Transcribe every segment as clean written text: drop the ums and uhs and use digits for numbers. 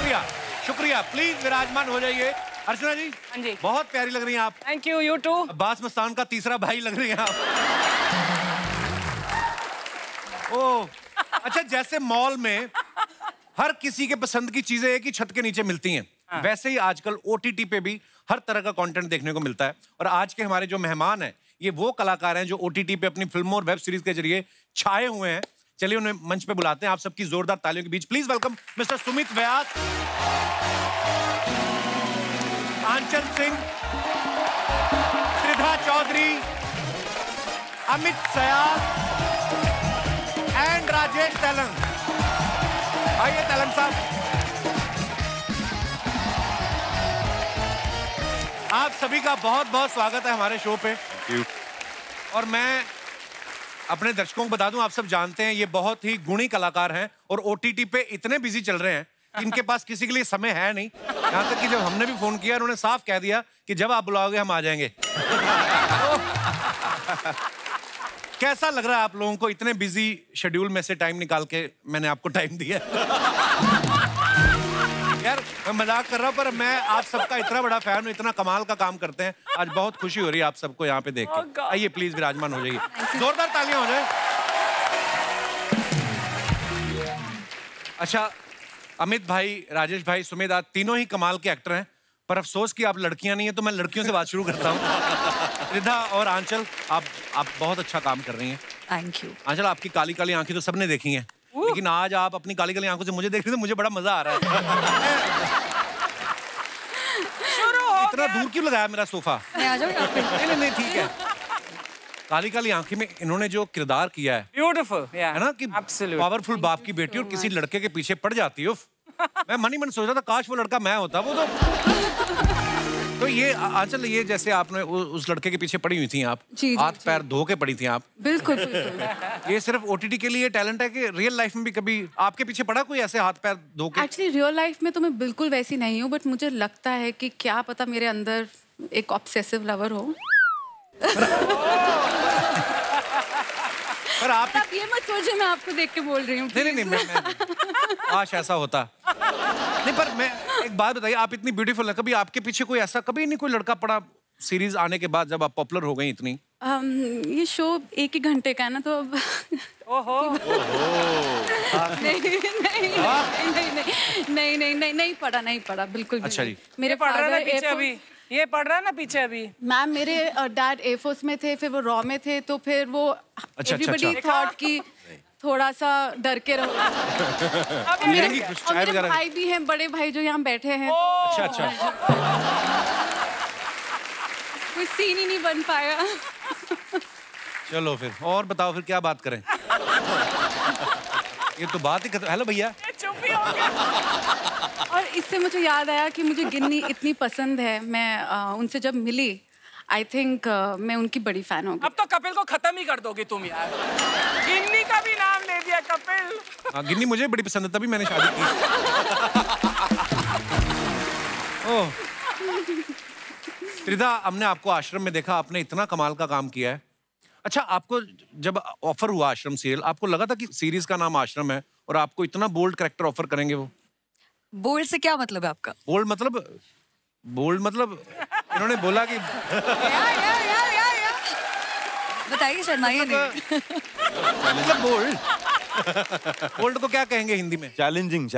शुक्रिया शुक्रिया। प्लीज विराजमान हो जाइए। अर्चना जी, हाँ जी, बहुत प्यारी लग रही हैं आप। Thank you, you too. Abbas Mastan का तीसरा भाई लग रही हैं आप। ओह, अच्छा, जैसे मॉल में हर किसी के पसंद की चीजें एक ही छत के नीचे मिलती हैं, हाँ। वैसे ही आजकल ओटीटी पे भी हर तरह का कंटेंट देखने को मिलता है। और आज के हमारे जो मेहमान हैं, ये वो कलाकार हैं जो ओटीटी पे अपनी फिल्मों और वेब सीरीज के जरिए छाए हुए हैं। चलिए उन्हें मंच पे बुलाते हैं। आप सबकी जोरदार तालियों के बीच please welcome mister Sumit Vyas, Aanchal Singh, Tridha Choudhary, Amit Sayal and Rajesh Telang. आइए तेलंग साहब। आप सभी का बहुत बहुत स्वागत है हमारे शो पे। और मैं अपने दर्शकों को बता दूं, आप सब जानते हैं ये बहुत ही गुणी कलाकार हैं और ओटीटी पे इतने बिजी चल रहे हैं कि इनके पास किसी के लिए समय है नहीं। यहाँ तक कि जब हमने भी फोन किया उन्होंने साफ कह दिया कि जब आप बुलाओगे हम आ जाएंगे। कैसा लग रहा है आप लोगों को इतने बिजी शेड्यूल में से टाइम निकाल के मैंने आपको टाइम दिया? यार मैं मजाक कर रहा हूँ, पर मैं आप सबका इतना बड़ा फैन हूँ, इतना कमाल का काम करते हैं। आज बहुत खुशी हो रही है आप सबको यहाँ पे देख के। आइए प्लीज विराजमान हो जाइए, जोरदार तालियां हो जाए। अच्छा, अमित भाई, राजेश भाई, सुमित, आज तीनों ही कमाल के एक्टर हैं, पर अफसोस कि आप लड़कियां नहीं है, तो मैं लड़कियों से बात शुरू करता हूँ। रिधा और आंचल, आप बहुत अच्छा काम कर रही हैं। Thank you. आंचल, आपकी काली काली आंखें तो सबने देखी हैं, लेकिन आज आप अपनी काली काली आंखों से मुझे देख रही, तो मुझे बड़ा मजा आ रहा है। इतना दूर क्यों लगाया मेरा सोफा? मैं आ जाऊँ यहाँ पे? नहीं, ठीक है। काली काली आंखें में इन्होंने जो किरदार किया है, ब्यूटीफुल, है ना, कि पावरफुल बाप की बेटी और किसी लड़के के पीछे पड़ जाती है। मैं मन ही मन सोच रहा था काश वो लड़का मैं होता। वो तो ये आंचल, ये जैसे आपने उस लड़के के पीछे पड़ी हुई थी आप, हाथ पैर धो के पड़ी थी आप। बिल्कुल बिल्कुल। ये सिर्फ ओटीटी के लिए टैलेंट है कि रियल लाइफ में भी कभी आपके पीछे पड़ा कोई ऐसे हाथ पैर धो के? एक्चुअली रियल लाइफ में तो मैं बिल्कुल वैसी नहीं हूँ, बट मुझे लगता है कि क्या पता मेरे अंदर एक ऑब्सेसिव लवर हो। पर आप ये मत सोचिए मैं आपको देख के बोल रही हूँ। नहीं, मैं काश ऐसा होता। नहीं, पर मैं एक बात बताइए, आप इतनी ब्यूटीफुल है, कभी आपके पीछे कोई ऐसा कभी नहीं कोई लड़का पड़ा सीरीज आने के बाद, जब आप पॉपुलर हो गई इतनी? ये शो 1 ही घंटे का है ना, तो अब ओहो नहीं पड़ा बिल्कुल। अच्छा जी। मेरे पढ़ रहा है पीछे अभी, ये पढ़ रहा है ना पीछे अभी। मैम, मेरे डैड एयरफोर्स में थे, फिर वो रॉ में थे, तो फिर वो एवरीबॉडी थॉट कि थोड़ा सा डर के रहो। और मेरे भाई भी हैं, बड़े भाई जो यहाँ बैठे हैं। अच्छा। कोई सीन ही नहीं बन पाया। चलो फिर और बताओ, फिर क्या बात करें? ये तो बात ही हेलो भैया, चुप ही हो गया। और इससे मुझे याद आया कि मुझे गिन्नी इतनी पसंद है। मैं उनसे जब मिली, आई थिंक मैं उनकी बड़ी फैन होगी। अब तो कपिल को खत्म ही कर दोगी तुम यार। गिन्नी का भी नाम ले दिया कपिल। हाँ, गिन्नी मुझे बड़ी पसंद है, तभी मैंने शादी की। ओह, त्रिधा, हमने आपको आश्रम में देखा, आपने इतना कमाल का काम किया है। अच्छा, आपको जब ऑफर हुआ आश्रम सीरियल, आपको लगा था कि सीरीज का नाम आश्रम है और आपको इतना बोल्ड कैरेक्टर ऑफर करेंगे? वो बोल्ड से क्या मतलब है आपका? बोल्ड मतलब इन्होंने बोला कि बताइए, शर्माइए नहीं। मतलब बोल्ड को क्या कहेंगे हिंदी में? चैलेंजिंग।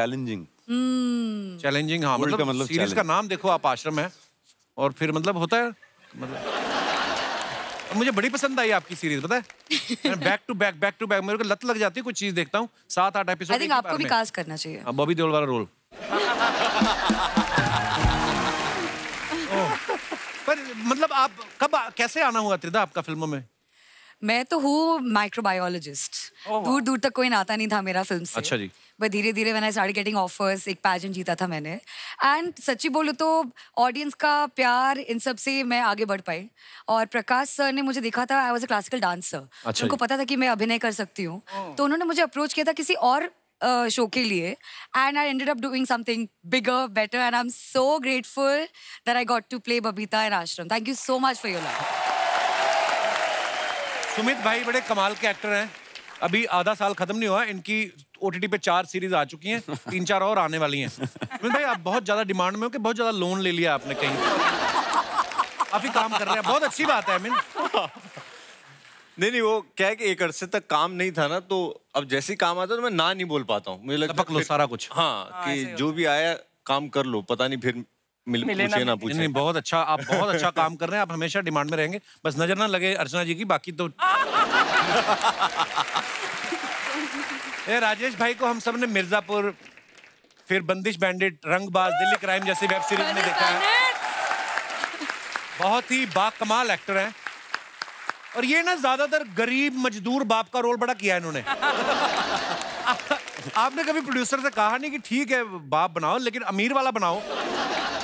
हाँ, मतलब सीरीज का नाम देखो आप, आश्रम है, और फिर मतलब होता है, मतलब मुझे बड़ी पसंद आई आपकी सीरीज, पता है? बैक टू बैक मेरे को लत लग जाती है, कुछ चीज देखता हूँ 7-8 एपिसोड। आई थिंक आपको भी कास्ट करना चाहिए। बॉबी देओल वाला रोल। पर मतलब आप कब कैसे आना हुआ त्रिधा आपका फिल्मों में? मैं तो हूँ माइक्रोबायोलॉजिस्ट। दूर दूर तक कोई नाता नहीं था मेरा फिल्म से। अच्छा जी। बट धीरे धीरे when I started getting offers, एक पैजेंट जीता था मैंने, एंड सच्ची बोलूँ तो ऑडियंस का प्यार, इन सब से मैं आगे बढ़ पाई। और प्रकाश सर ने मुझे देखा था, I was a classical dancer, उनको पता था कि मैं अभिनय कर सकती हूँ, तो उन्होंने मुझे अप्रोच किया था किसी और शो के लिए, and I ended up doing something bigger, better, and I am so grateful that I got to play Babita in Aashram. Thank you so much for your love. Sumit भाई बड़े कमाल के एक्टर हैं, अभी आधा साल खत्म नहीं हुआ, इनकी ओटीटी पे 4 सीरीज आ चुकी हैं, 3-4 और आने वाली हैं। अमित भाई, आप बहुत ज्यादा डिमांड में हो कि बहुत ज्यादा लोन ले लिया आपने कहीं? काफी काम कर रहे हैं, बहुत अच्छी बात है अमित। नहीं, वो क्या है कि एक अरसे तक काम नहीं था ना, तो अब जैसे ही काम आता है तो मैं ना नहीं बोल पाता हूँ। मुझे लगता पक लो सारा कुछ। हाँ, कि जो भी आया काम कर लो, पता नहीं फिर पूछे ना पूछे। नहीं, बहुत अच्छा, आप बहुत अच्छा काम कर रहे हैं, आप हमेशा डिमांड में रहेंगे, बस नजर ना लगे अर्चना जी की, बाकी तो। राजेश भाई को हम सब ने मिर्जापुर, फिर बंदिश बैंडिट, रंगबाज, दिल्ली क्राइम जैसी वेब सीरीज में देखा है। बहुत ही बाकमाल एक्टर हैं, और ये ना ज्यादातर गरीब मजदूर बाप का रोल बड़ा किया है इन्होंने। आपने कभी प्रोड्यूसर से कहा नहीं कि ठीक है बाप बनाओ लेकिन अमीर वाला बनाओ?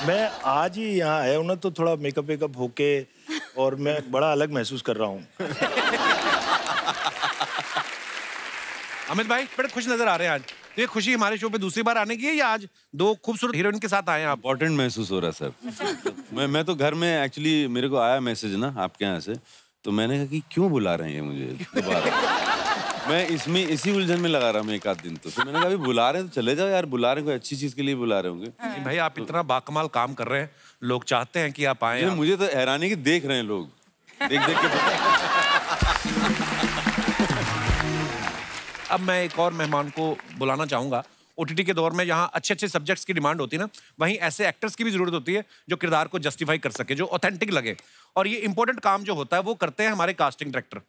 मैं आज ही यहाँ आया हूँ ना, तो थोड़ा मेकअप वेकअप होके और मैं बड़ा अलग महसूस कर रहा हूँ। अमित भाई बड़े खुश नजर आ रहे हैं आज। तो ये खुशी हमारे शो पे दूसरी बार आने की है या आज 2 खूबसूरत हीरोइन के साथ आए हैं आप? इम्पोर्टेंट महसूस हो रहा है सर। मैं तो घर में एक्चुअली मेरे को आया मैसेज ना आपके यहाँ से, तो मैंने कहा कि क्यों बुला रहे हैं मुझे दोबारा। मैं इसमें इसी उलझन में लगा रहा हूँ एक आध दिन, तो मैंने कहा अभी बुला रहे हैं तो चले जाओ यार, बुला रहे हैं कोई अच्छी चीज के लिए बुला रहे होंगे। भाई आप इतना बाकमाल काम कर रहे हैं, लोग चाहते हैं कि आप आए। मुझे तो हैरानी की देख रहे हैं लोग, देख देख के। अब मैं एक और मेहमान को बुलाना चाहूंगा। ओटीटी के दौर में जहां अच्छे अच्छे सब्जेक्ट्स की डिमांड होती है ना, वहीं ऐसे एक्टर्स की भी जरूरत होती है जो किरदार को जस्टिफाई कर सके, जो ऑथेंटिक लगे। और ये इंपॉर्टेंट काम जो होता है वो करते हैं हमारे कास्टिंग डायरेक्टर।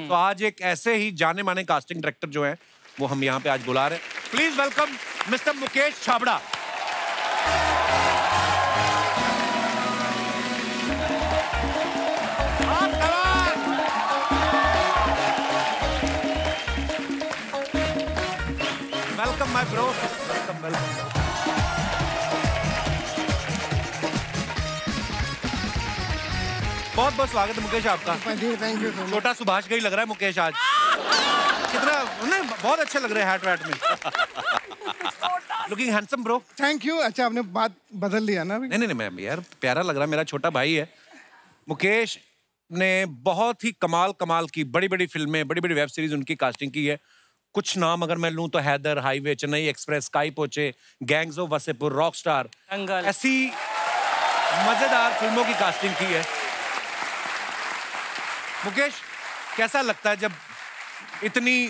तो आज एक ऐसे ही जाने माने कास्टिंग डायरेक्टर जो है वो हम यहाँ पे आज बुला रहे हैं। Please welcome mister Mukesh Chhabra. Welcome my bro, welcome welcome. बहुत बहुत स्वागत है मुकेश आपका। Thank you. छोटा सुभाष का ही लग रहा है मुकेश आज। कितना नहीं, बहुत अच्छे लग रहे हैं हैट वैट में। Looking handsome bro. Thank you. अच्छा आपने बात बदल लिया ना अभी? नहीं नहीं नहीं, मैं यार प्यारा लग रहा है, मेरा छोटा भाई है। मुकेश ने बहुत ही कमाल की बड़ी बड़ी फिल्में, बड़ी बड़ी वेब सीरीज उनकी कास्टिंग की है। कुछ नाम अगर मैं लूं तो हैदर, हाईवे, चेन्नई एक्सप्रेस, स्काई पोचे, गैंग्स ऑफ वसेपुर, रॉकस्टार, ऐसी मजेदार फिल्मों की कास्टिंग की है। मुकेश कैसा लगता है जब इतनी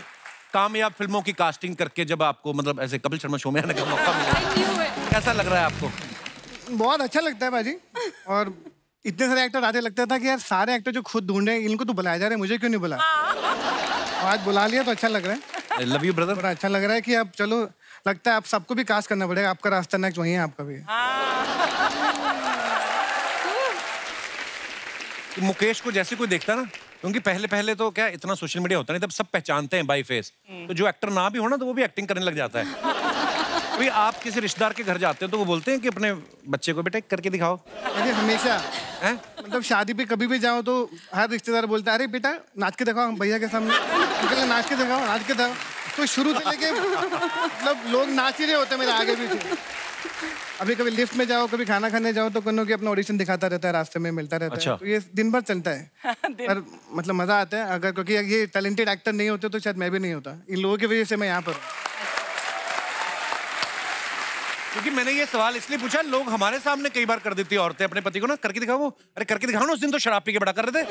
कामयाब फिल्मों की कास्टिंग करके जब आपको मतलब ऐसे कपिल शर्मा शो में आने का मौका मिला? कैसा लग रहा है आपको? बहुत अच्छा लगता है बाजी। और इतने सारे एक्टर आते, लगता था कि यार सारे एक्टर जो खुद ढूंढ रहे हैं इनको तो बुलाया जा रहा है, मुझे क्यों नहीं बुला? आज बुला लिया तो अच्छा लग रहा है। I love you brother। बड़ा अच्छा लग रहा है कि अब चलो, लगता है अब सबको भी कास्ट करना पड़ेगा। आपका रास्ता नेक्स्ट वही है, आपका भी। मुकेश को जैसे कोई देखता ना, क्योंकि पहले तो क्या इतना सोशल मीडिया होता नहीं, तब सब पहचानते हैं बाय फेस। तो जो एक्टर ना भी हो ना तो वो भी एक्टिंग करने लग जाता है। तो आप किसी रिश्तेदार के घर जाते हो तो वो बोलते हैं कि अपने बच्चे को बेटा करके दिखाओ। अरे हमेशा है? मतलब शादी पे कभी भी जाओ तो हर रिश्तेदार बोलता है अरे बेटा नाच के दिखाओ भैया के सामने, नाच के दिखाओ, नाच के दिखाओ। तो शुरू से लेके मतलब लोग नाच ही रहे होते मेरे आगे पीछे। अभी कभी लिफ्ट में जाओ, कभी खाना खाने जाओ तो कोनो की अपना ऑडिशन दिखाता रहता है, रास्ते में मिलता रहता अच्छा। है। तो ये दिन भर चलता है। पर मतलब मजा आता है। अगर क्योंकि ये टैलेंटेड एक्टर नहीं होते तो शायद मैं भी नहीं होता। इन लोगों की वजह से मैं यहाँ पर हूँ। क्योंकि मैंने ये सवाल इसलिए पूछा, लोग हमारे सामने कई बार कर देती है औरतें अपने पति को ना करके दिखाओ। वो अरे करके दिखाओ ना, उस दिन तो शराब पी के बड़ा कर रहे थे,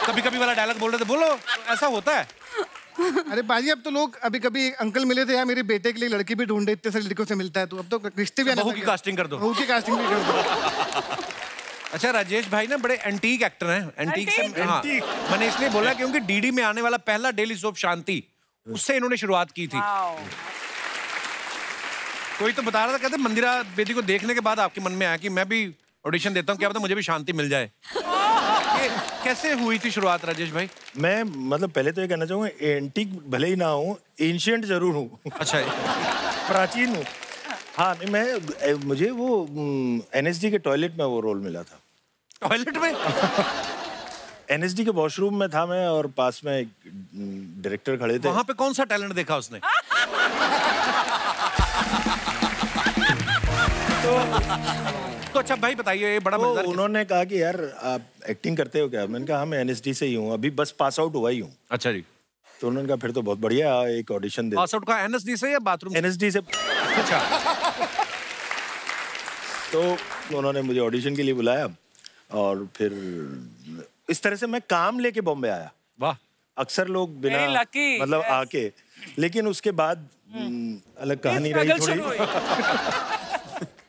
कभी कभी वाला डायलॉग बोल रहे थे, बोलो। ऐसा होता है। अरे बाजी अब तो लोग, अभी कभी अंकल मिले थे यार मेरे बेटे के लिए लड़की भी ढूंढे, इतने सारे लड़कियों से मिलता है, तो अब तो रिश्ते भी बहू की कास्टिंग कर दो। बहू की कास्टिंग भी कर दो। अच्छा राजेश भाई ना बड़े एंटीक एक्टर हैं। एंटीक से हाँ, मैंने इसलिए बोला क्योंकि डीडी में आने वाला पहला डेली सोप शांति, उससे इन्होंने शुरुआत की थी। कोई तो बता रहा था, कहते मंदिरा बेदी को देखने के बाद आपके मन में आया कि मैं भी ऑडिशन देता हूँ, क्या पता मुझे भी शांति मिल जाए। ये कैसे हुई थी शुरुआत राजेश भाई? मैं मतलब पहले तो ये कहना चाहूँगा, एंटीक भले ही ना हूँ, एंशिएंट जरूर हूँ। अच्छा प्राचीन हूँ। हाँ नहीं, मुझे वो एनएसडी के टॉयलेट में वो रोल मिला था। टॉयलेट में? एनएसडी के वॉशरूम में था मैं, और पास में एक डायरेक्टर खड़े थे। वहां पे कौन सा टैलेंट देखा उसने? तो अच्छा भाई बताइए, ये बड़ा मजेदार। उन्होंने कहा कि यार आप एक्टिंग करते हो क्या? मैंने कहा हाँ मैं एनएसडी से ही हूँ, अभी बस पास आउट हुआ ही हूँ। अच्छा जी। तो उन्होंने कहा फिर तो बहुत बढ़िया, एक ऑडिशन दे। पास आउट का एनएसडी से या बाथरूम? एनएसडी से। अच्छा। तो उन्होंने मुझे ऑडिशन के लिए बुलाया और फिर इस तरह से मैं काम लेके बॉम्बे आया। वाह। अक्सर लोग बिना Very lucky, मतलब yes. आके, लेकिन उसके बाद अलग कहानी रही थोड़ी।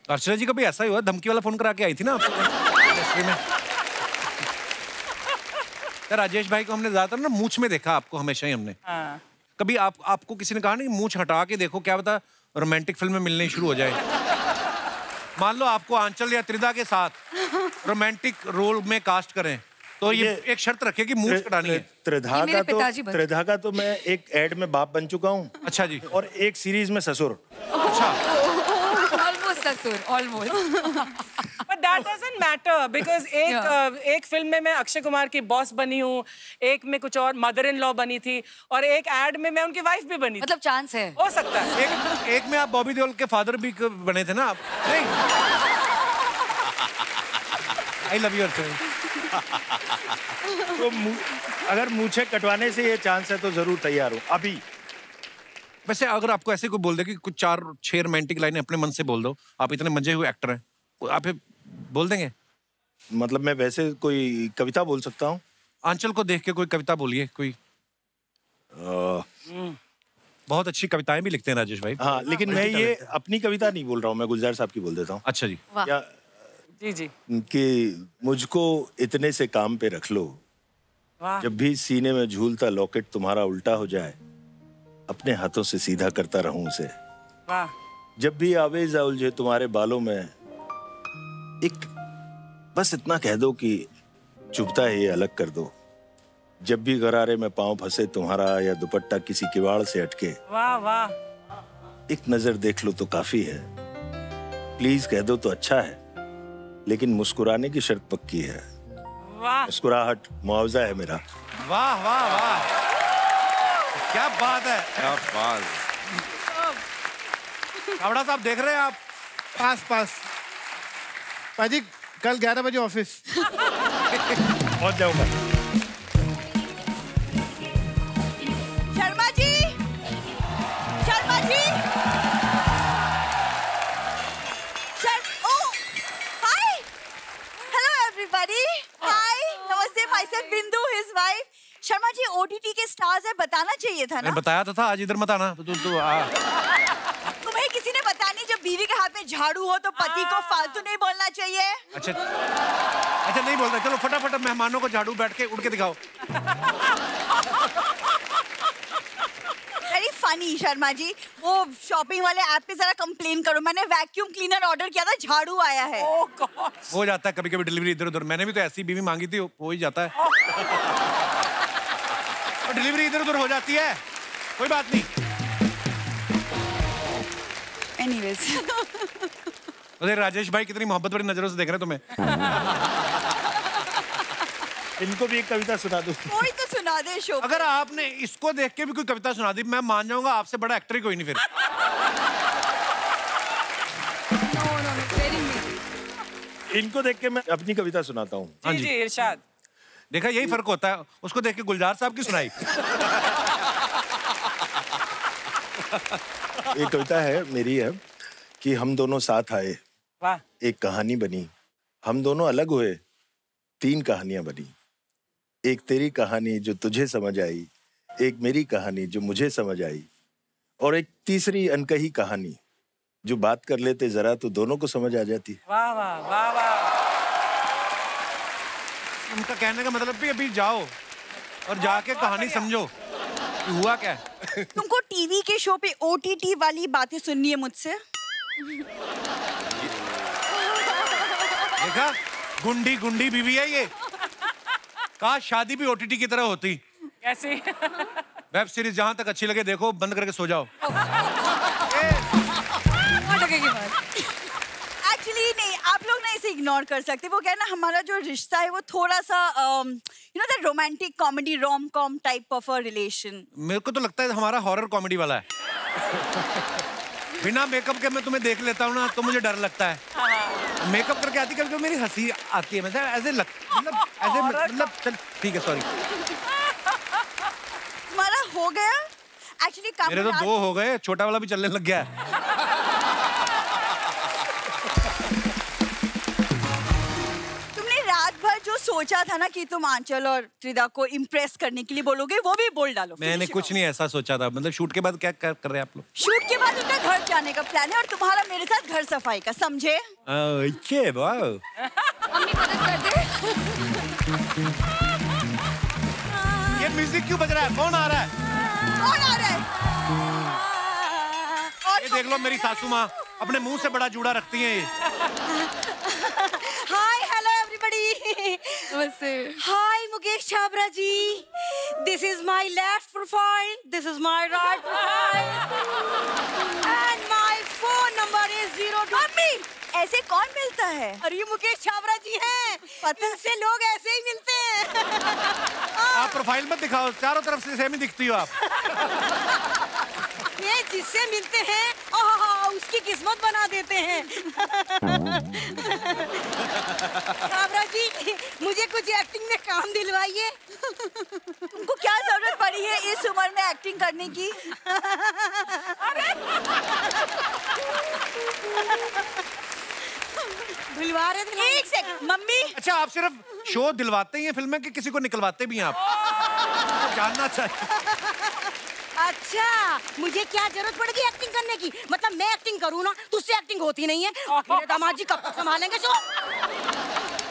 अर्चना जी का भी ऐसा ही हुआ, धमकी वाला फोन करा के आई थी ना इंडस्ट्री में। राजेश भाई को हमने ज्यादातर ना मूंछ में देखा, आपको हमेशा ही हमने। हाँ। कभी आपको किसी ने कहा नहीं मूंछ हटा के देखो, क्या पता रोमांटिक फिल्म में मिलने शुरू हो जाए। मान लो आपको आंचल या त्रिधा के साथ रोमांटिक रोल में कास्ट करें तो ये एक शर्त रखे कि मूंछ कटानी है। त्रिधा का तो मैं एक एड में बाप बन चुका हूँ। अच्छा जी। और एक सीरीज में ससुर। अच्छा। ऑलमोस्ट ससुर, almost. But that doesn't matter because एक फिल्म में मैं अक्षय कुमार की बॉस बनी हूँ, एक में कुछ और मदर इन लॉ बनी थी, और एक एड में मैं उनकी वाइफ भी बनी थी। मतलब चांस है, हो सकता है। एक में आप बॉबी देओल के फादर भी बने थे ना आप? नहीं। I love you अर्चना। तो अगर मूछें कटवाने से ये चांस है तो जरूर तैयार हूँ अभी। वैसे अगर आपको ऐसे कोई बोल दे कि कुछ 4-6 रोमांटिक लाइनें अपने मन से बोल दो, आप इतने मजे हुए एक्टर हैं, आप बोल देंगे? मतलब मैं वैसे कोई कविता बोल सकता हूँ? आंचल को देख के कोई कविता बोलिए कोई। बहुत अच्छी कविताएं भी लिखते हैं राजेश भाई। हाँ, लेकिन मैं ये अपनी कविता नहीं बोल रहा हूँ, मैं गुलजार साहब की बोल देता हूँ। अच्छा जी। या जी कि मुझको इतने से काम पे रख लो, जब भी सीने में झूलता लॉकेट तुम्हारा उल्टा हो जाए, अपने हाथों से सीधा करता रहूं उसे। वाह। जब भी आवेज़ उलझे तुम्हारे बालों में, एक बस इतना कह दो कि चुभता है ये अलग कर दो। जब भी गरारे में पांव फंसे तुम्हारा या दुपट्टा किसी किवाड़ से अटके, वाह वाह, एक नजर देख लो तो काफी है। प्लीज कह दो तो अच्छा है, लेकिन मुस्कुराने की शर्त पक्की है। वाह। मुस्कुराहट मुआवजा है मेरा। वाह वाह वाह, क्या बात है, क्या बात। कावड़ा साहब देख रहे हैं आप? पास पाजी, कल 11 बजे ऑफिस पहुंच जाऊंगा। Sharma ji, Sharma ji, oh, hi, hello everybody, hi, नमस्ते, myself बिंदु, his wife. Sharma ji OTT के स्टार्स है, बताना चाहिए था ना? मैंने बताया तो था, आज इधर मत आना। तुम्हें किसी ने बताया नहीं, जब बीवी के हाथ में झाड़ू हो तो पति को फालतू नहीं बोलना चाहिए। अच्छा नहीं बोलता। चलो फटाफट मेहमानों को झाड़ू बैठ के उड़ के दिखाओ। वेरी फनी शर्मा जी, वो शॉपिंग वाले ऐप पे जरा कंप्लेन करो, मैंने वैक्यूम क्लीनर ऑर्डर किया था, झाड़ू आया है। Oh God. हो जाता है कभी कभी डिलीवरी इधर उधर, मैंने भी तो ऐसी बीवी मांगी थी, हो ही जाता है। और डिलीवरी इधर उधर हो जाती है, कोई बात नहीं। एनीवेज, अरे राजेश भाई कितनी मोहब्बत भरी नजरों से देख रहे हैं तुम्हें। इनको भी एक कविता सुना दूं? कोई तो सुना दे शो। अगर आपने इसको देख के भी कोई कविता सुना दी, मैं मान जाऊंगा आपसे बड़ा एक्टर ही कोई नहीं फिर। इनको देख के मैं अपनी कविता सुनाता हूँ। हाँ जी इरशाद। देखा, यही फर्क होता है, उसको देख के गुलजार साहब की सुनाई। एक कविता है मेरी, है कि हम दोनों साथ आए, वाह। एक कहानी बनी, हम दोनों अलग हुए, 3 कहानियां बनी। एक तेरी कहानी जो तुझे समझ आई, एक मेरी कहानी जो मुझे समझ आई, और एक तीसरी अनकही कहानी जो बात कर लेते जरा तो दोनों को समझ आ जाती। वाह वाह वाह वाह। उनका कहने का मतलब भी अभी जाओ और जाके कहानी समझो कि हुआ क्या है। तुमको टीवी के शो पे OTT वाली बातें सुननी है मुझसे? देखा, गुंडी गुंडी बीवी है ये। काश शादी भी OTT की तरह होती। कैसी? वेब सीरीज जहां तक अच्छी लगे देखो, बंद करके सो जाओ। एक्चुअली नहीं, आप लोग ना इसे इग्नोर कर सकते। वो क्या है ना, हमारा जो रिश्ता है वो थोड़ा सा you know that romantic comedy rom com type of a relation. मेरे को तो लगता है हमारा हॉरर कॉमेडी वाला है। बिना मेकअप के मैं तुम्हें देख लेता हूँ ना तो मुझे डर लगता है। मेकअप करके आती कभी मेरी हंसी आती है, मतलब चल ठीक है, सॉरी। हमारा हो गया एक्चुअली काम मेरे तो 2 हो गए, छोटा वाला भी चलने लग गया है। तुमने रात भर जो सोचा था ना कि तुम आंचल और त्रिदा को इम्प्रेस करने के लिए बोलोगे, वो भी बोल डालो। मैंने कुछ नहीं ऐसा सोचा था। मतलब शूट के बाद क्या कर रहे हैं आप लोग? शूट के बाद उनका घर जाने का प्लान है और तुम्हारा मेरे साथ घर सफाई का, समझे? Okay, wow. मम्मी मदद कर दे। ये म्यूजिक क्यों बज रहा है? कौन आ रहा है? कौन आ रहा है? ये देख लो, मेरी सासू माँ अपने मुंह से बड़ा जूड़ा रखती हैं ये। Hi hello everybody. नमस्ते। Hi Mukesh Chhabra ji, this is my left profile, this is my right profile and my phone number is 02। मम्मी, ऐसे कौन मिलता है? अरे ये मुकेश छाबरा जी हैं, पता से लोग ऐसे ही मिलते हैं। आप प्रोफाइल मत दिखाओ, चारों तरफ से सेम ही दिखती हो आप। ये जिससे मिलते हैं उसकी किस्मत बना देते हैं। छाबरा जी, मुझे कुछ एक्टिंग में काम दिलवाइए। तुमको क्या जरूरत पड़ी है इस उम्र में एक्टिंग करने की? दिलवा रहे थे। एक सेकंड मम्मी। अच्छा, आप सिर्फ शो दिलवाते ही हैं फिल्म में कि किसी को निकलवाते भी हैं आप? जानना चाहिए। अच्छा, मुझे क्या जरूरत पड़ेगी एक्टिंग करने की? मतलब मैं एक्टिंग करूँ ना, तुझसे एक्टिंग होती नहीं है। मेरे दामाद जी कब तक संभालेंगे शो?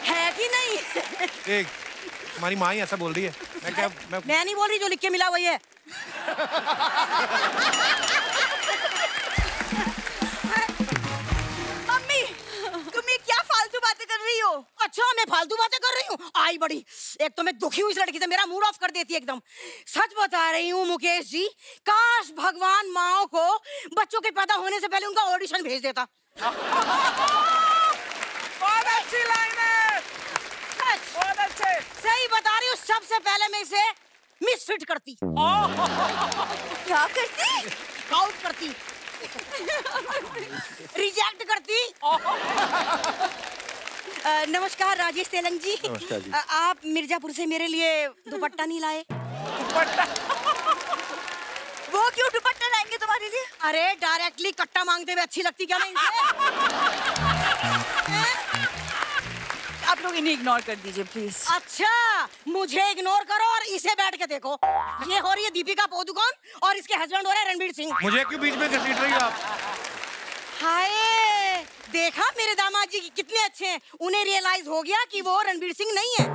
है कि नहीं? एक हमारी माँ ही ऐसा बोल रही है। मैं नहीं बोल रही, जो लिख के मिला वही है। मम्मी, तुम ये क्या फालतू बातें कर रही हो? अच्छा, मैं फालतू बातें कर रही हूँ? आई बड़ी, एक तो मैं दुखी हूँ इस लड़की से, मेरा मूड ऑफ कर देती है एकदम। सच बता रही हूँ मुकेश जी, काश भगवान माओ को बच्चों के पैदा होने से पहले उनका ऑडिशन भेज देता। बहुत अच्छी लाइन है। सच, बहुत अच्छे। सही बता रही हूँ, सबसे पहले मैं इसे मिसफिट करती। क्या करती? आउट करती, रिजेक्ट करती। नमस्कार राजेश तेलंग जी। नमस्कार जी। आप मिर्जापुर से मेरे लिए दुपट्टा नहीं लाए? वो क्यों दुपट्टा लाएंगे तुम्हारे लिए? अरे डायरेक्टली कट्टा मांगते हुए अच्छी लगती क्या मैं इनसे? आप लोग इन्हें इग्नोर कर दीजिए प्लीज। अच्छा, मुझे इग्नोर करो और इसे बैठ के देखो। ये हो रही है दीपिका पादुकोण और इसके हस्बैंड हो रहे हैं रणवीर सिंह। मुझे क्यों बीच में घसीट रही हो आप? हाय, देखा मेरे दामाद जी कितने अच्छे हैं। उन्हें रियलाइज हो गया कि वो रणवीर सिंह नहीं है।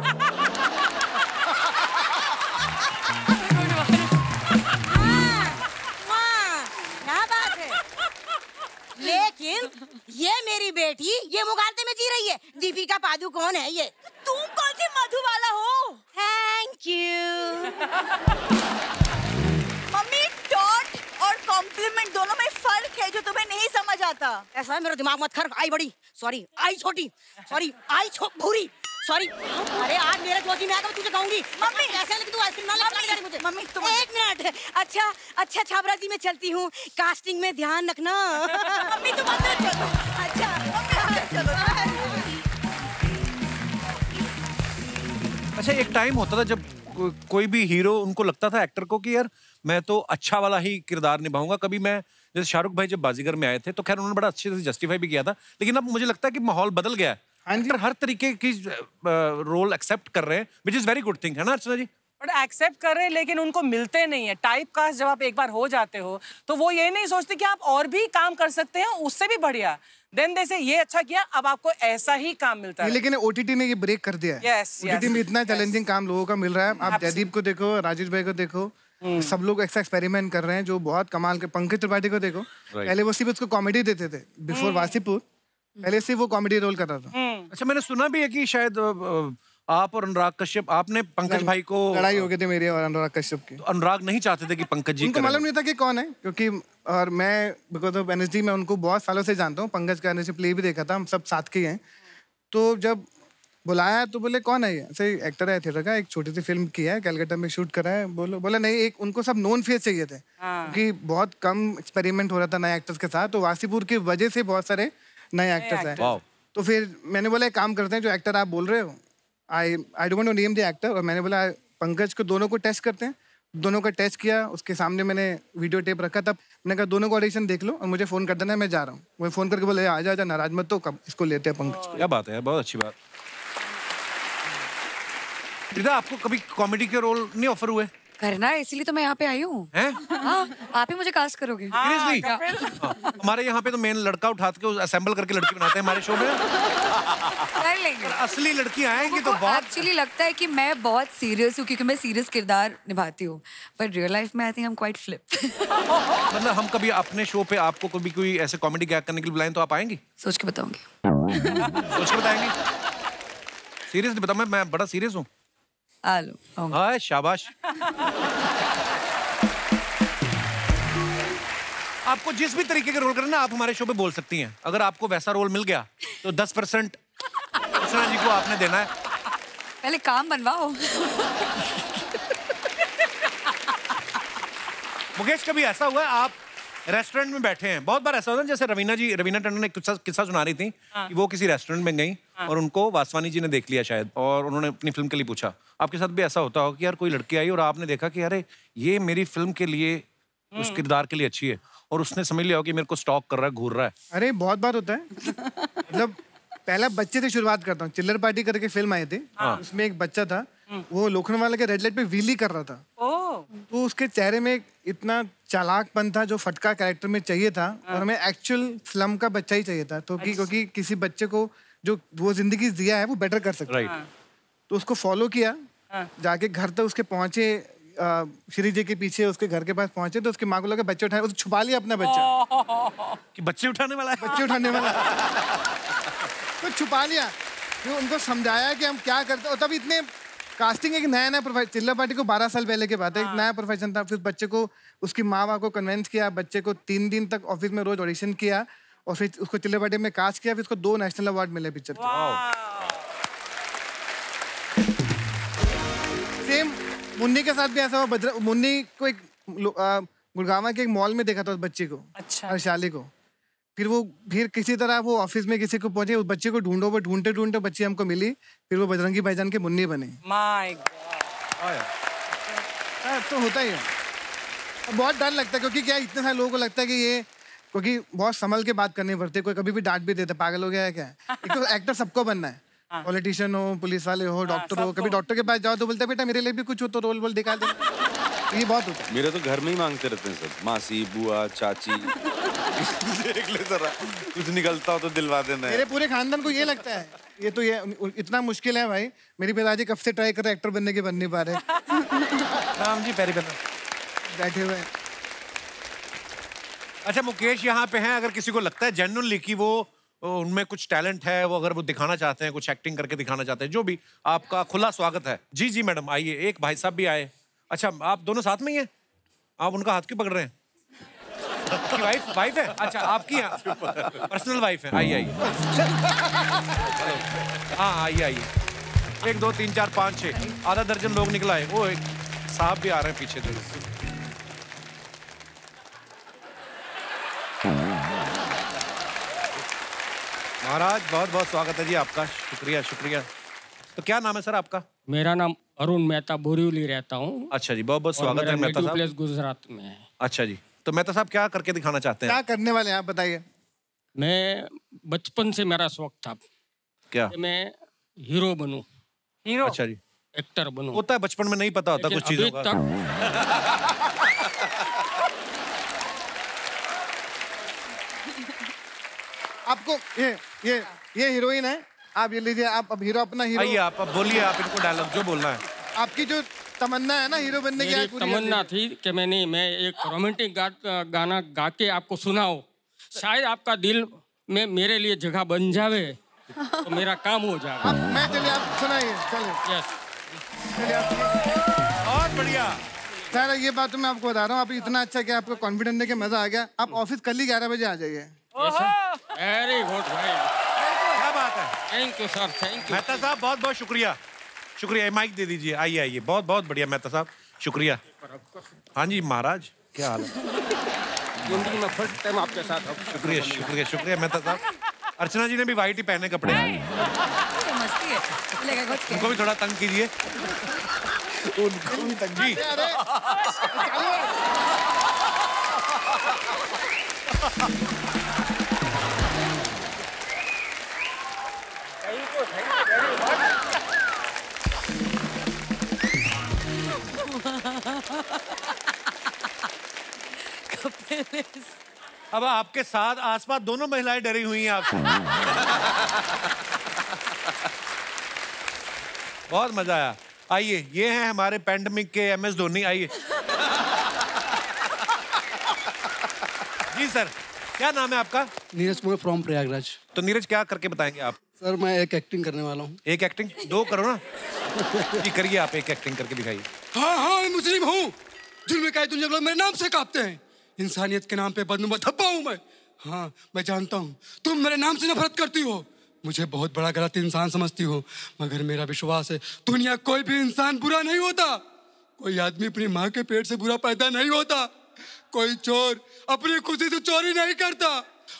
क्या बात है। लेकिन ये मेरी बेटी ये मुगालते में जी रही है। दीपिका पादुकोण है ये। तुम कौन सी मधुबाला हो? Thank you. मम्मी, टॉन्ट और कॉम्प्लीमेंट दोनों में फर्क है जो तुम्हें नहीं समझ आता। ऐसा है, मेरा दिमाग मत खर। आई बड़ी, सॉरी, आई छोटी, सॉरी, आई भूरी, सॉरी। अरे आज मेरे जोजी में आकर तुझे कहूंगी। मम्मी ऐसे लेकिन तू आइसक्रीम ना ले मुझे। मम्मी तुम एक मिनट। अच्छा अच्छा छाबरा जी, मैं चलती हूँ, कास्टिंग में ध्यान रखना। मम्मी तुम अंदर चलो। अच्छा मम्मी अंदर चलो। अच्छा, एक टाइम होता था जब कोई भी हीरो, उनको लगता था एक्टर को कि यार मैं तो अच्छा वाला ही किरदार निभाऊंगा। कभी मैं, जैसे शाहरुख भाई जब बाजीगर में आए थे तो खैर उन्होंने बड़ा अच्छे से जस्टिफाई भी किया था, लेकिन अब मुझे लगता है कि माहौल बदल गया है। हाँ जी। हर तरीके की रोल एक्सेप्ट कर रहे हैं, which is very good thing, है ना अर्चना जी? बट एक्सेप्ट कर रहे हैं लेकिन उनको मिलते नहीं है। टाइप कास्ट जब आप एक बार हो जाते हो तो वो ये नहीं सोचते कि आप और भी काम कर सकते हैं उससे भी बढ़िया। देन जैसे ये अच्छा किया, अब आपको ऐसा ही काम मिलता है। लेकिन ओटीटी ने ये ब्रेक कर दिया है। Yes, ओटीटी में इतना चैलेंजिंग काम लोगों का मिल रहा है। आप जयदीप को देखो, राजेश भाई को देखो, सब लोग ऐसा एक्सपेरिमेंट कर रहे हैं जो बहुत कमाल के। पंकज त्रिपाठी को देखो, पहले वो सिर्फ उसको कॉमेडी देते थे। बिफोर वासीपुर पहले से वो कॉमेडी रोल कर रहा था। अच्छा, मैंने सुना भी है कि शायद आप और अनुराग कश्यप, आपने पंकज भाई को, लड़ाई हो गई थी मेरी और अनुराग कश्यप की। तो अनुराग नहीं चाहते थे कि पंकज जी उनको मालूम नहीं था कि कौन है, क्योंकि और मैं बिकॉज ऑफ एनएसडी मैं उनको बहुत सालों से जानता हूँ। पंकज का एनएसडी प्ले भी देखा था, हम सब साथ के हैं। तो जब बुलाया तो बोले कौन है ये? सही एक्टर है थिएटर का, एक छोटी सी फिल्म की है, कलकत्ता में शूट करा है। बोला नहीं, एक उनको सब नोन फेस चाहिए थे, क्योंकि बहुत कम एक्सपेरिमेंट हो रहा था नए एक्टर्स के साथ। तो वासीपुर की वजह से बहुत सारे नए एक्टर्स हैं। तो फिर मैंने बोला एक काम करते हैं, जो एक्टर आप बोल रहे हो, I don't want to name the actor, और मैंने बोला पंकज को दोनों को टेस्ट करते हैं। दोनों का टेस्ट किया, उसके सामने मैंने वीडियो टेप रखा था। मैंने कहा दोनों को ऑडिशन देख लो और मुझे फ़ोन कर देना, मैं जा रहा हूँ। वो फ़ोन करके बोले आ जा नाराज मत, तो कब इसको लेते हैं पंकज। क्या बात है, बहुत अच्छी बात। रिदा, आपको कभी कॉमेडी के रोल नहीं ऑफर हुए? करना है, इसीलिए तो मैं यहाँ पे आई हूँ। हाँ, आप ही मुझे कास्ट करोगे। सीरियसली? हमारे यहाँ पे तो मेन लड़का उठा के असेंबल करके लड़की बनाते हैं हमारे शो में। कर लेंगे। असली लड़की आएंगी तो बहुत। एक्चुअली लगता है कि मैं बहुत सीरियस हूँ क्योंकि मैं सीरियस किरदार निभाती हूँ, पर रियल लाइफ में I think I am quite flip. मतलब हम कभी अपने शो पे आपको कभी कोई ऐसे कॉमेडी गैग करने के लिए बुलाएं तो आप आएंगी? सोच के बताऊंगी। सोच के बताएंगी? सीरियसली बताओ, मैं बड़ा सीरियस हूँ। आलो, शाबाश। आपको जिस भी तरीके के रोल करना आप हमारे शो पे बोल सकती हैं। अगर आपको वैसा रोल मिल गया तो 10% अर्चना जी को आपने देना है। पहले काम बनवाओ। मुकेश, कभी ऐसा हुआ है आप रेस्टोरेंट में बैठे हैं? बहुत बार ऐसा होता है, जैसे रवीना टंडन ने किस्सा सुना रही थी कि वो किसी रेस्टोरेंट में गई और उनको वासवानी जी ने देख लिया शायद, और उन्होंने अपनी फिल्म के लिए पूछा। आपके साथ भी ऐसा होता होगा कि यार कोई लड़की आई और आपने देखा कि अरे ये मेरी फिल्म के लिए, उस किरदार के लिए अच्छी है, और उसने समझ लिया हो कि मेरे को स्टॉक कर रहा है, घूर रहा है? अरे बहुत बार होता है। मतलब पहला बच्चे से शुरुआत करता हूँ। चिल्लर पार्टी करके फिल्म आई थी, उसमें एक बच्चा था, वो लोखंडवाला के रेड लाइट पे व्हीली कर रहा था। तो उसके चेहरे में इतना चालाकपन था जो फटका कैरेक्टर में चाहिए था, और हमें एक्चुअल स्लम का बच्चा ही चाहिए था। तो क्योंकि किसी बच्चे को जो वो जिंदगी जिया है वो बेटर कर सकता है। तो उसको फॉलो किया, जाके घर तक उसके पहुंचे, श्री जी के पीछे उसके घर के पास पहुंचे, तो उसकी माँ को लगा बच्चे उठाए, उसको छुपा लिया अपना बच्चा कि बच्चे उठाने वाला है, बच्चे उठाने वाला तो छुपा लिया। फिर उनको समझाया कि हम क्या करते, और तब इतने कास्टिंग एक नया प्रोफेशन, चिल्लर पार्टी को 12 साल पहले की बात है, एक नया प्रोफेशन था। फिर बच्चे को उसकी माँ को कन्वेंस किया, बच्चे को 3 दिन तक ऑफिस में रोज ऑडिशन किया, और फिर उसको चिल्लर पार्टी में कास्ट किया। फिर उसको 2 नेशनल अवार्ड मिले पिक्चर के। सेम मुन्नी के साथ भी ऐसा हुआ। मुन्नी को एक गुड़गांव के एक मॉल में देखा था उस बच्चे को, हर्षाली को। फिर किसी तरह वो ऑफिस में किसी को पहुंचे, उस बच्चे को ढूंढो, वो ढूंढते ढूंढते बच्ची हमको मिली। फिर वो बजरंगी भाईजान के मुन्नी बने। My God. तो होता ही है। बहुत डर लगता है, क्योंकि क्या इतने सारे लोगों को लगता है कि ये, क्योंकि बहुत संभल के बात करनी पड़ती है, कोई कभी भी डांट भी देता, पागल हो गया है क्या। एक तो एक्टर सबको बनना है, पॉलिटिशियन हो, पुलिस वाले हो, डॉक्टर हो। कभी डॉक्टर के पास जाओ तो बोलते बेटा मेरे लिए भी कुछ हो तो रोल बोल दिखा दे। ये बहुत होता है। मेरे तो घर में ही मांगते रहते हैं सब, मासी, बुआ, चाची। देख ले जरा, कुछ निकलता हो तो दिलवा देना है। मेरे पूरे खानदान को ये लगता है, ये तो ये इतना मुश्किल है भाई। मेरी पिताजी कब से ट्राई कर रहे एक्टर बनने के, बन नहीं पा रहे। राम जी पैरी बैठे हुए। अच्छा मुकेश यहाँ पे हैं, अगर किसी को लगता है जेन्युइनली कि वो उनमें कुछ टैलेंट है, वो अगर वो दिखाना चाहते हैं, कुछ एक्टिंग करके दिखाना चाहते हैं, जो भी, आपका खुला स्वागत है। जी जी मैडम आइए। एक भाई साहब भी आए। अच्छा आप दोनों साथ में ही हैं? आप उनका हाथ क्यों पकड़ रहे हैं? आपकी वाइफ है? अच्छा आपकी पर्सनल वाइफ है। आइए आइए। हाँ आइए आइए। 1 2 3 4 5 6 आधा दर्जन लोग निकला है। वो एक साहब भी आ रहे हैं पीछे से। महाराज बहुत बहुत स्वागत है जी आपका। शुक्रिया शुक्रिया। तो क्या नाम है सर आपका? मेरा नाम अरुण मेहता, बोरीवली रहता हूँ। अच्छा जी, बहुत बहुत स्वागत है मेहता साहब। प्लेस गुजरात में है। अच्छा जी, तो मेहता साहब क्या करके दिखाना चाहते हैं? क्या करने वाले हैं आप बताइए। मैं बचपन से मेरा शौक था क्या कि मैं हीरो बनूं। हीरो? अच्छा जी, एक्टर बनूं। होता है बचपन में, नहीं पता होता कुछ चीजों का। आपको ये हीरोइन है, आप ये लीजिए। आप अब हीरो, अपना हीरो। आइए आप अब बोलिए, आप इनको डायलॉग जो बोलना है। आपकी जो तमन्ना है ना हीरो बनने की, मेरी तमन्ना थी कि मैं एक रोमांटिक गाना गा के आपको सुनाऊं, शायद आपका दिल में मेरे लिए जगह बन जावे तो मेरा काम हो जाएगा। मैं चलिए आप सुनाइए। चलिए। यस, बहुत बढ़िया सर। ये बात तो मैं आपको बता रहा हूँ, आप इतना अच्छा कि आपको कॉन्फिडेंस देके मजा आ गया। आप ऑफिस कल ही 11 बजे आ जाइए। वेरी गुड भाई, क्या बात है। Thank you sir, thank you. Mehta साहब बहुत बहुत शुक्रिया। शुक्रिया, माइक दे दीजिए। आइए आइए। बहुत बहुत बढ़िया मेहता साहब, शुक्रिया। हाँ जी महाराज, क्या हाल है? जिंदगी में फर्स्ट टाइम आपके साथ। शुक्रिया शुक्रिया शुक्रिया मेहता साहब। अर्चना जी ने भी वाइट ही पहने कपड़े। मस्ती है। उनको भी थोड़ा तंग कीजिए। उनको भी तकलीफ। अब आपके साथ आसपास दोनों महिलाएं डरी हुई हैं आपसे। बहुत मजा आया। आइए, ये हैं हमारे पैंडेमिक के MS धोनी। आइए जी सर, क्या नाम है आपका? नीरज कुमार फ्रॉम प्रयागराज। तो नीरज, क्या करके बताएंगे आप? सर मैं एक एक्टिंग करने वाला हूँ। एक एक्टिंग? 2 करो ना। जी करिए, आप एक एक्टिंग करके दिखाइए। हाँ हाँ, मैं मुस्लिम हूँ। जुल्म का दुनिया लोग मेरे नाम से कांपते हैं। इंसानियत के नाम पे बदनुमा धब्बा हूँ मैं। हाँ, मैं जानता हूँ तुम मेरे नाम से नफरत करती हो, मुझे बहुत बड़ा गलत इंसान समझती हो, मगर मेरा विश्वास है दुनिया कोई भी इंसान बुरा नहीं होता। कोई आदमी अपनी माँ के पेट से बुरा पैदा नहीं होता। कोई चोर अपनी खुशी से चोरी नहीं करता।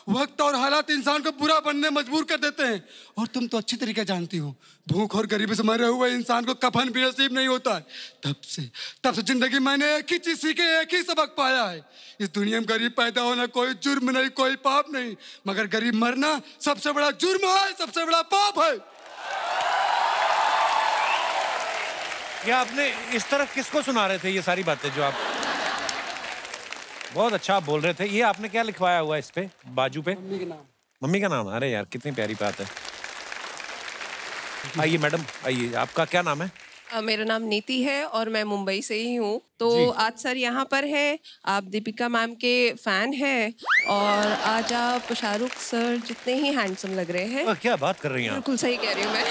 वक्त और हालात इंसान को बुरा बनने मजबूर कर देते हैं। और तुम तो अच्छी तरीके जानती हो, भूख और गरीबी से मरे हुए इंसान को कफन भी नसीब नहीं होता है। तब से जिंदगी मैंने एक ही चीज सीखे, एक ही सबक पाया है। इस दुनिया में गरीब पैदा होना कोई जुर्म नहीं, कोई पाप नहीं, मगर गरीब मरना सबसे बड़ा जुर्म है, सबसे बड़ा पाप है। ये आपने इस तरह किसको सुना रहे थे ये सारी बातें जो आप? बहुत अच्छा आप बोल रहे थे। ये आपने क्या लिखवाया हुआ इस पे, बाजू पे? मम्मी का नाम। मम्मी का नाम? अरे यार, कितनी प्यारी बात है। आइए मैडम, आइए। आपका क्या नाम है? मेरा नाम नीति है और मैं मुंबई से ही हूँ। तो आज सर यहाँ पर है, आप दीपिका मैम के फैन हैं और आज आप शाहरुख सर जितने ही हैंडसम लग रहे हैं। क्या बात कर रही हैं आप? बिल्कुल सही कह रही हूँ मैं।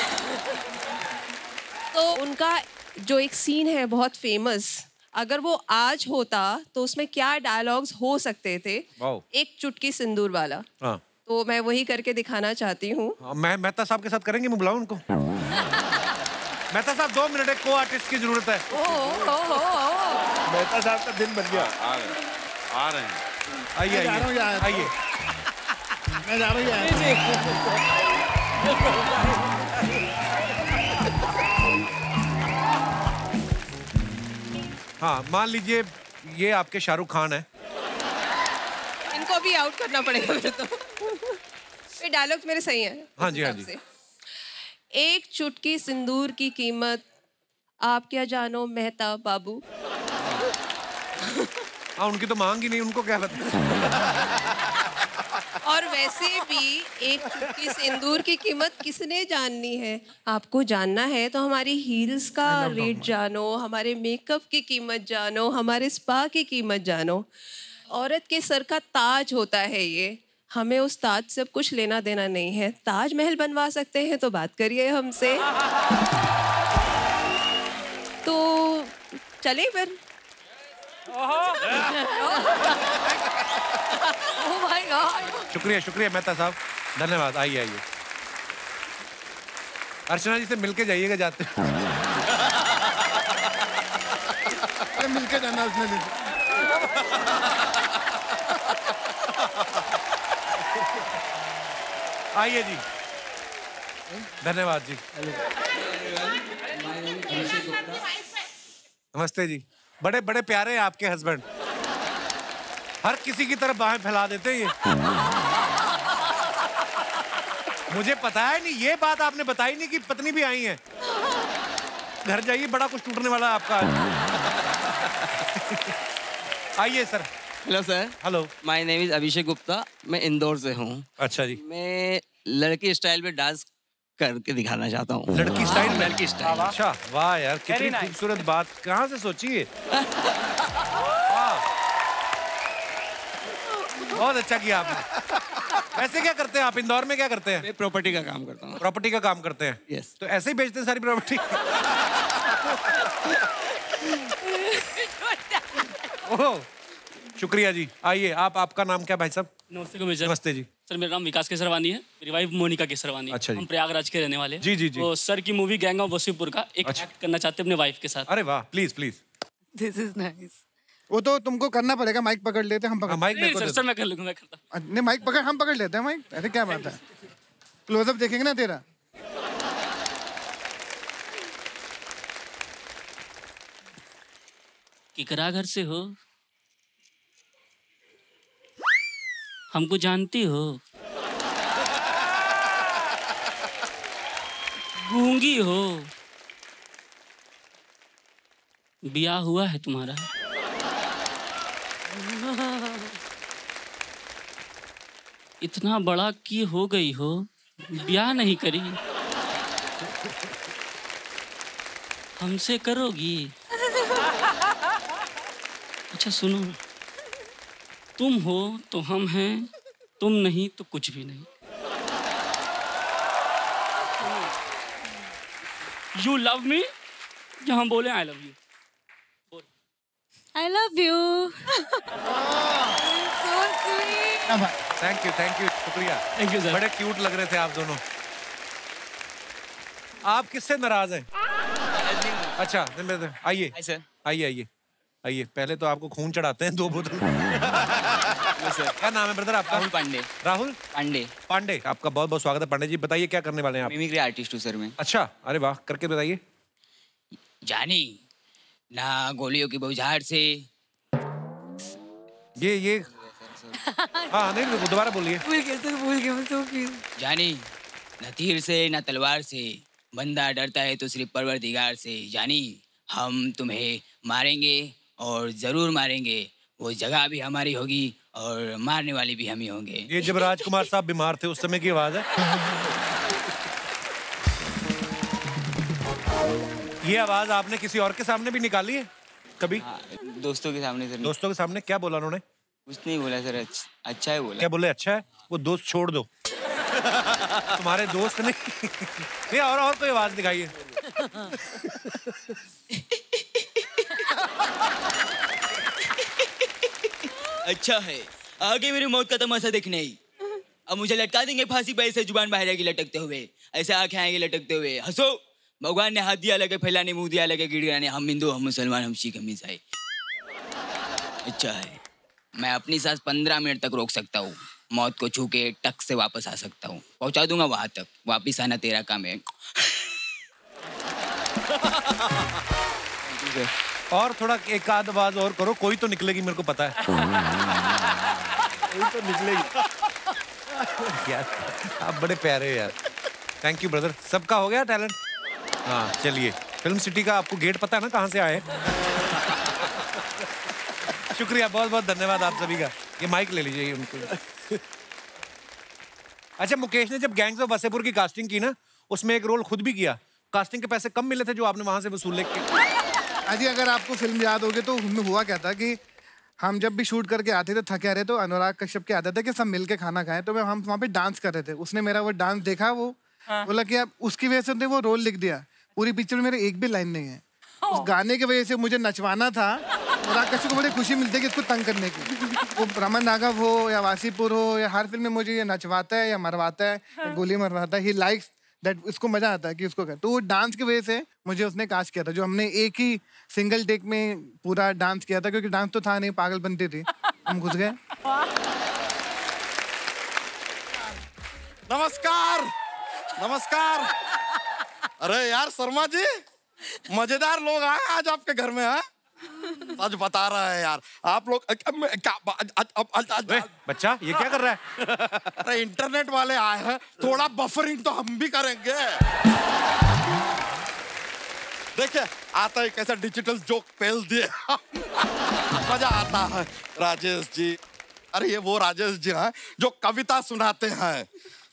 तो उनका जो एक सीन है बहुत फेमस, अगर वो आज होता तो उसमें क्या डायलॉग्स हो सकते थे? एक चुटकी सिंदूर वाला। हाँ। तो मैं वही करके दिखाना चाहती हूँ। मैं मेहता साहब के साथ करेंगे, मैं बुलाऊं उनको? मेहता साहब 2 मिनट, एक को आर्टिस्ट की जरूरत है। मेहता साहब का दिन बन गया। आ रहे हैं। आइए आइए आइए। मैं जा रही हूँ। हाँ, मान लीजिए ये आपके शाहरुख खान है। इनको भी आउट करना पड़ेगा फिर तो। ये डायलॉग्स मेरे सही हैं। हाँ जी, हाँ जी। एक चुटकी सिंदूर की कीमत आप क्या जानो मेहता बाबू। हाँ, उनकी तो मांग ही नहीं, उनको क्या पता। और वैसे भी एक चुटकी सिंदूर की कीमत किसने जाननी है? आपको जानना है तो हमारी हील्स का रेट जानो, हमारे मेकअप की कीमत जानो, हमारे स्पा की कीमत जानो। औरत के सर का ताज होता है ये, हमें उस ताज से अब कुछ लेना देना नहीं है। ताजमहल बनवा सकते हैं तो बात करिए हमसे। तो चले फिर। शुक्रिया शुक्रिया मेहता साहब, धन्यवाद। आइए आइए। अर्चना जी से मिलके जाइएगा जाते। मिलके जाना उसने। आइए जी, धन्यवाद जी। नमस्ते जी। बड़े बड़े प्यारे हैं आपके हस्बैंड, हर किसी की तरफ बाहें फैला देते हैं ये। मुझे पता है नहीं, ये बात आपने बताई नहीं कि पत्नी भी आई है। घर जाइए, बड़ा कुछ टूटने वाला है आपका। आइए sir. Hello sir. Hello, my name is Abhishek Gupta, मैं इंदौर से हूँ। अच्छा जी। मैं लड़की स्टाइल में डांस करके दिखाना चाहता हूँ। लड़की स्टाइल में? लड़की स्टाइल। अच्छा, वाह यार, कितनी खूबसूरत बात, कहाँ से सोची है? बहुत अच्छा किया आपने। ऐसे क्या करते हैं आप इंदौर में, क्या करते हैं? मैं प्रॉपर्टी का काम करता हूँ। प्रॉपर्टी का काम करते हैं? यस। तो ऐसे ही बेचते हैं सारी प्रॉपर्टी? ओह, शुक्रिया जी। आइए, आपका नाम क्या भाई साहब? नमस्ते। नमस्ते जी। सर मेरा नाम विकास केसरवानी है, मेरी वाइफ मोनिका केसरवानी। अच्छा जी। हम प्रयागराज के रहने वाले हैं। जी जी जी। तो सर की मूवी गैंग ऑफ वसीपुर का एक एक्ट करना चाहते हैं अपने वाइफ के साथ। अरे वाह, please please. This is nice. वो तो तुमको करना पड़ेगा, माइक पकड़ लेते हम पकड़। माइक नहीं सर, मैं कर लूंगा, मैं करता। नहीं, माइक पकड़, हम पकड़ लेते हैं माइक। अरे क्या बात है, क्लोजअप देखेंगे ना तेरा। किकरा घर से हो? हमको जानती हो? गूंगी हो? ब्याह हुआ है तुम्हारा? इतना बड़ा की हो गई हो, ब्याह नहीं करी? हमसे करोगी? अच्छा सुनो, तुम हो तो हम हैं, तुम नहीं तो कुछ भी नहीं। You love me? जहाँ बोले I love you. I love you. So sweet. Thank you, शुक्रिया। Thank you, sir. बड़े क्यूट लग रहे थे आप दोनों। आप किससे नाराज हैं? अच्छा, आइए आइए आइए। पहले तो आपको खून चढ़ाते हैं 2 बोतल। क्या नाम है ब्रदर आपका? राहुल पांडे। राहुल पांडे, आपका बहुत बहुत स्वागत है पांडे जी। बताइए क्या करने वाले हैं आप? मिमिक्री आर्टिस्ट हूँ सर मैं। अच्छा, अरे वाह, करके बताइए। जानी ना गोलियों की बौछार से ये हाँ नहीं, दोबारा बोलिए। भूल गया मैं so cute। जानी न तीर से न तलवार से, बंदा डरता है तो सिर्फ परवरदिगार से। जानी हम तुम्हें मारेंगे और जरूर मारेंगे, वो जगह भी हमारी होगी और मारने वाले भी हम ही होंगे। ये जब राजकुमार साहब बीमार थे उस समय की आवाज है। ये आवाज आपने किसी और के सामने भी निकाली है कभी? दोस्तों के सामने सर। दोस्तों के सामने क्या बोला उन्होंने? कुछ नहीं बोला सर, अच्छा है बोला। क्या बोले? अच्छा है, वो दोस्त छोड़ दो। तुम्हारे दोस्त नहीं। और कोई आवाज दिखाइए। अच्छा है, आगे मेरी मौत का तमाशा देखने ही। अब मुझे लटका देंगे फांसी पे, ऐसे जुबान बाहर आएगी लटकते हुए, ऐसे आंखें आएंगी लटकते हुए। हंसो, भगवान ने हाथ दिया लगे फैलाने, मुंह दिया लगे गिड़गिड़ाने। हम हिंदू, हम मुसलमान, हम सिख, हम ईसाई। अच्छा है, मैं अपनी सांस 15 मिनट तक रोक सकता हूँ, मौत को छू के टक से वापस आ सकता हूँ, पहुंचा दूंगा वहां तक। वापिस आना तेरा काम है। और थोड़ा एक आध आवाज और करो, कोई तो निकलेगी, मेरे को पता है। कोई तो निकलेगी। यार आप बड़े प्यारे हो यार। Thank you brother. सबका हो गया टैलेंट? हाँ चलिए, फिल्म सिटी का आपको गेट पता है ना कहाँ से आए? शुक्रिया, बहुत बहुत धन्यवाद आप सभी का। ये माइक ले लीजिए उनको। अच्छा, मुकेश ने जब गैंग्स ऑफ वसेपुर की कास्टिंग की ना, उसमें एक रोल खुद भी किया। कास्टिंग के पैसे कम मिले थे जो आपने वहां से वसूल लेके। अजी अगर आपको फिल्म याद होगी तो उसमें हुआ क्या था कि हम जब भी शूट करके आते थे थके रहे, तो अनुराग कश्यप के आदत है कि सब मिलके खाना खाएं, तो हम वहाँ पे डांस कर रहे थे। उसने मेरा वो डांस देखा, वो बोला कि आप उसकी वजह से उसने वो रोल लिख दिया। पूरी पिक्चर में मेरे एक भी लाइन नहीं है। उस गाने की वजह से मुझे नचवाना था। अनुराग कश्यप को बड़ी खुशी मिलती है कि इसको तंग करने की। वो रमन राघव हो या वासीपुर हो या हर फिल्म में मुझे ये नचवाता है या मरवाता है या गोली मरवाता है। ही लाइक्स दैट, इसको मजा आता है कि उसको कर। तो वो डांस की वजह से मुझे उसने कास्ट किया था, जो हमने एक ही सिंगल टेक में पूरा डांस किया था, क्योंकि डांस तो था नहीं, पागल बनती थी, हम घुस गए। नमस्कार नमस्कार। अरे यार शर्मा जी, मजेदार लोग आए आज आपके घर में। है सच बता रहा है यार, आप लोग बच्चा ये क्या कर रहा है? अरे इंटरनेट वाले आए हैं, थोड़ा बफरिंग तो हम भी करेंगे। देखिए आता है कैसा डिजिटल जोक पेल दिए। मजा आता है। राजेश जी, अरे ये वो राजेश जी हैं जो कविता सुनाते हैं।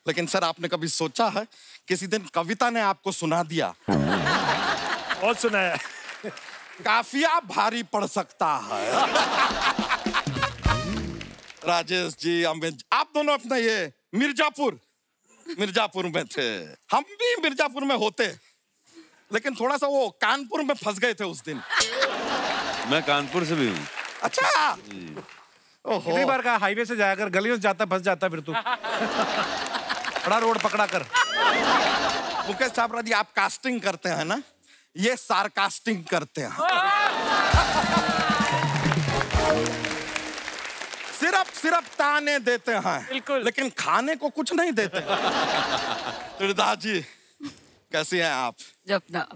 लेकिन सर आपने कभी सोचा है किसी दिन कविता ने आपको सुना दिया? बहुत सुनाया। काफिया भारी पड़ सकता है। राजेश जी, आप दोनों अपना ये मिर्जापुर में थे, हम भी मिर्जापुर में होते, लेकिन थोड़ा सा वो कानपुर में फंस गए थे उस दिन। मैं कानपुर से भी हूँ। अच्छा, कितनी बार कहा हाईवे से जाकर गलियों से जाता फंस जाता फिर तू। बड़ा रोड पकड़ा कर। मुकेश छाबड़ा जी, आप कास्टिंग करते हैं ना, ये सारकास्टिंग करते हैं। सिर्फ ताने देते हैं, लेकिन खाने को कुछ नहीं देते। त्रिदास जी कैसी हैं आप? जपना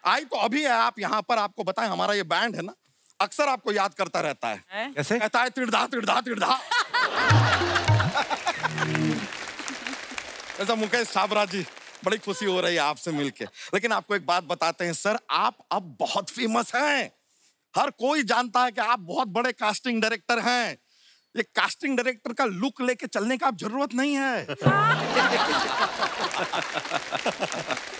आई तो अभी है आप यहाँ पर। आपको बताएं, हमारा ये बैंड है ना, अक्सर आपको याद करता रहता है। कैसे? कहता है तिड़धा तिड़धा तिड़धा। ऐसा मुकेश छाबरा जी, बड़ी खुशी हो रही है आपसे मिलके। लेकिन आपको एक बात बताते हैं सर, आप अब बहुत फेमस हैं। हर कोई जानता है कि आप बहुत बड़े कास्टिंग डायरेक्टर हैं। ये कास्टिंग डायरेक्टर का लुक लेके चलने का आप जरूरत नहीं है।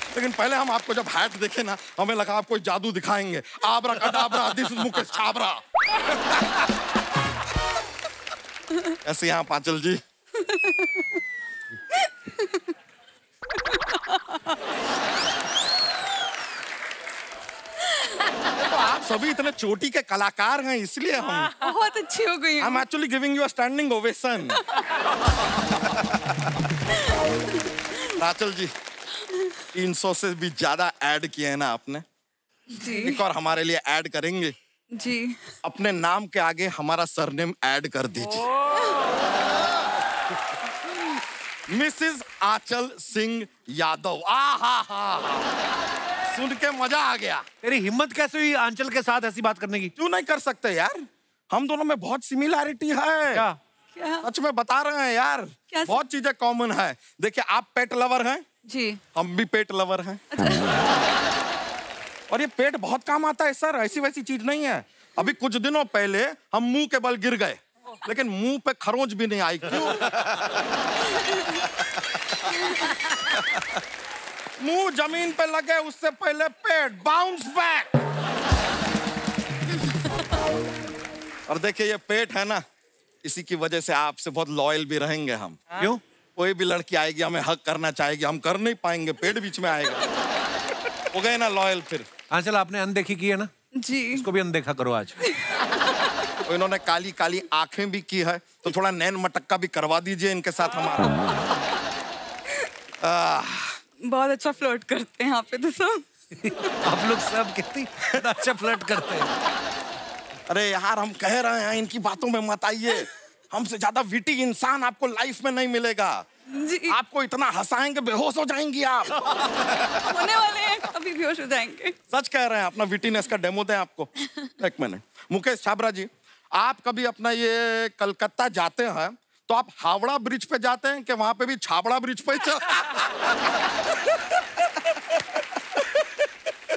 लेकिन पहले हम आपको जब हैट देखे ना, हमें लगा आप कोई जादू दिखाएंगे। Abracadabra, this is Mukesh Chhabra. ऐसे यहाँ पांचल जी। तो आप सभी इतने चोटी के कलाकार हैं, इसलिए हम बहुत अच्छी हो गई। I'm actually giving you a standing ovation। राचल जी, 300 से भी ज्यादा ऐड किए हैं ना आपने जी। एक और हमारे लिए ऐड करेंगे जी। अपने नाम के आगे हमारा सरनेम ऐड कर दीजिए। मिसेस आंचल सिंह यादव। सुन के मजा आ गया। तेरी हिम्मत कैसे हुई आंचल के साथ ऐसी बात करने की? क्यों नहीं कर सकते यार, हम दोनों में बहुत सिमिलैरिटी है। क्या? सच में बता रहे हैं यार, बहुत चीजें कॉमन है। देखिए, आप पेट लवर हैं जी, हम भी पेट लवर हैं। और ये पेट बहुत काम आता है सर, ऐसी वैसी चीज नहीं है। अभी कुछ दिनों पहले हम मुंह के बल गिर गए, लेकिन मुंह पे खरोंच भी नहीं आई। क्यों? मुंह जमीन पे लगे उससे पहले पेट बाउंस बैक। और देखिए, ये पेट है ना, इसी की वजह से आपसे बहुत लॉयल भी रहेंगे हम। क्यों? कोई भी लड़की आएगी हमें हक करना चाहेगी, हम कर नहीं पाएंगे, पेट बीच में आएगा। हो गए ना लॉयल फिर। आंचल, आपने अनदेखी की है ना जी, इसको भी अनदेखा करो आज। तो इन्होंने काली काली आंखें भी की है, तो थोड़ा नैन मटक्का भी करवा दीजिए इनके साथ हमारा। बहुत अच्छा फ्लर्ट करते हैं यहाँ पे तो सब। आप लोग सब कितनी अच्छा फ्लर्ट करते हैं। अरे यार, हम कह रहे हैं इनकी बातों में मत आइए। हमसे ज्यादा विटी इंसान आपको लाइफ में नहीं मिलेगा जी। आपको इतना हंसाएंगे बेहोश हो जाएंगी आप। होने वाले हैं, अभी बेहोश हो जाएंगे। सच कह रहे हैं, अपना विटीनेस का डेमो दें आपको। एक मिनट, मुकेश छाबरा जी, आप कभी अपना ये कलकत्ता जाते हैं तो आप हावड़ा ब्रिज पे जाते हैं कि वहां पे भी छाबड़ा ब्रिज पे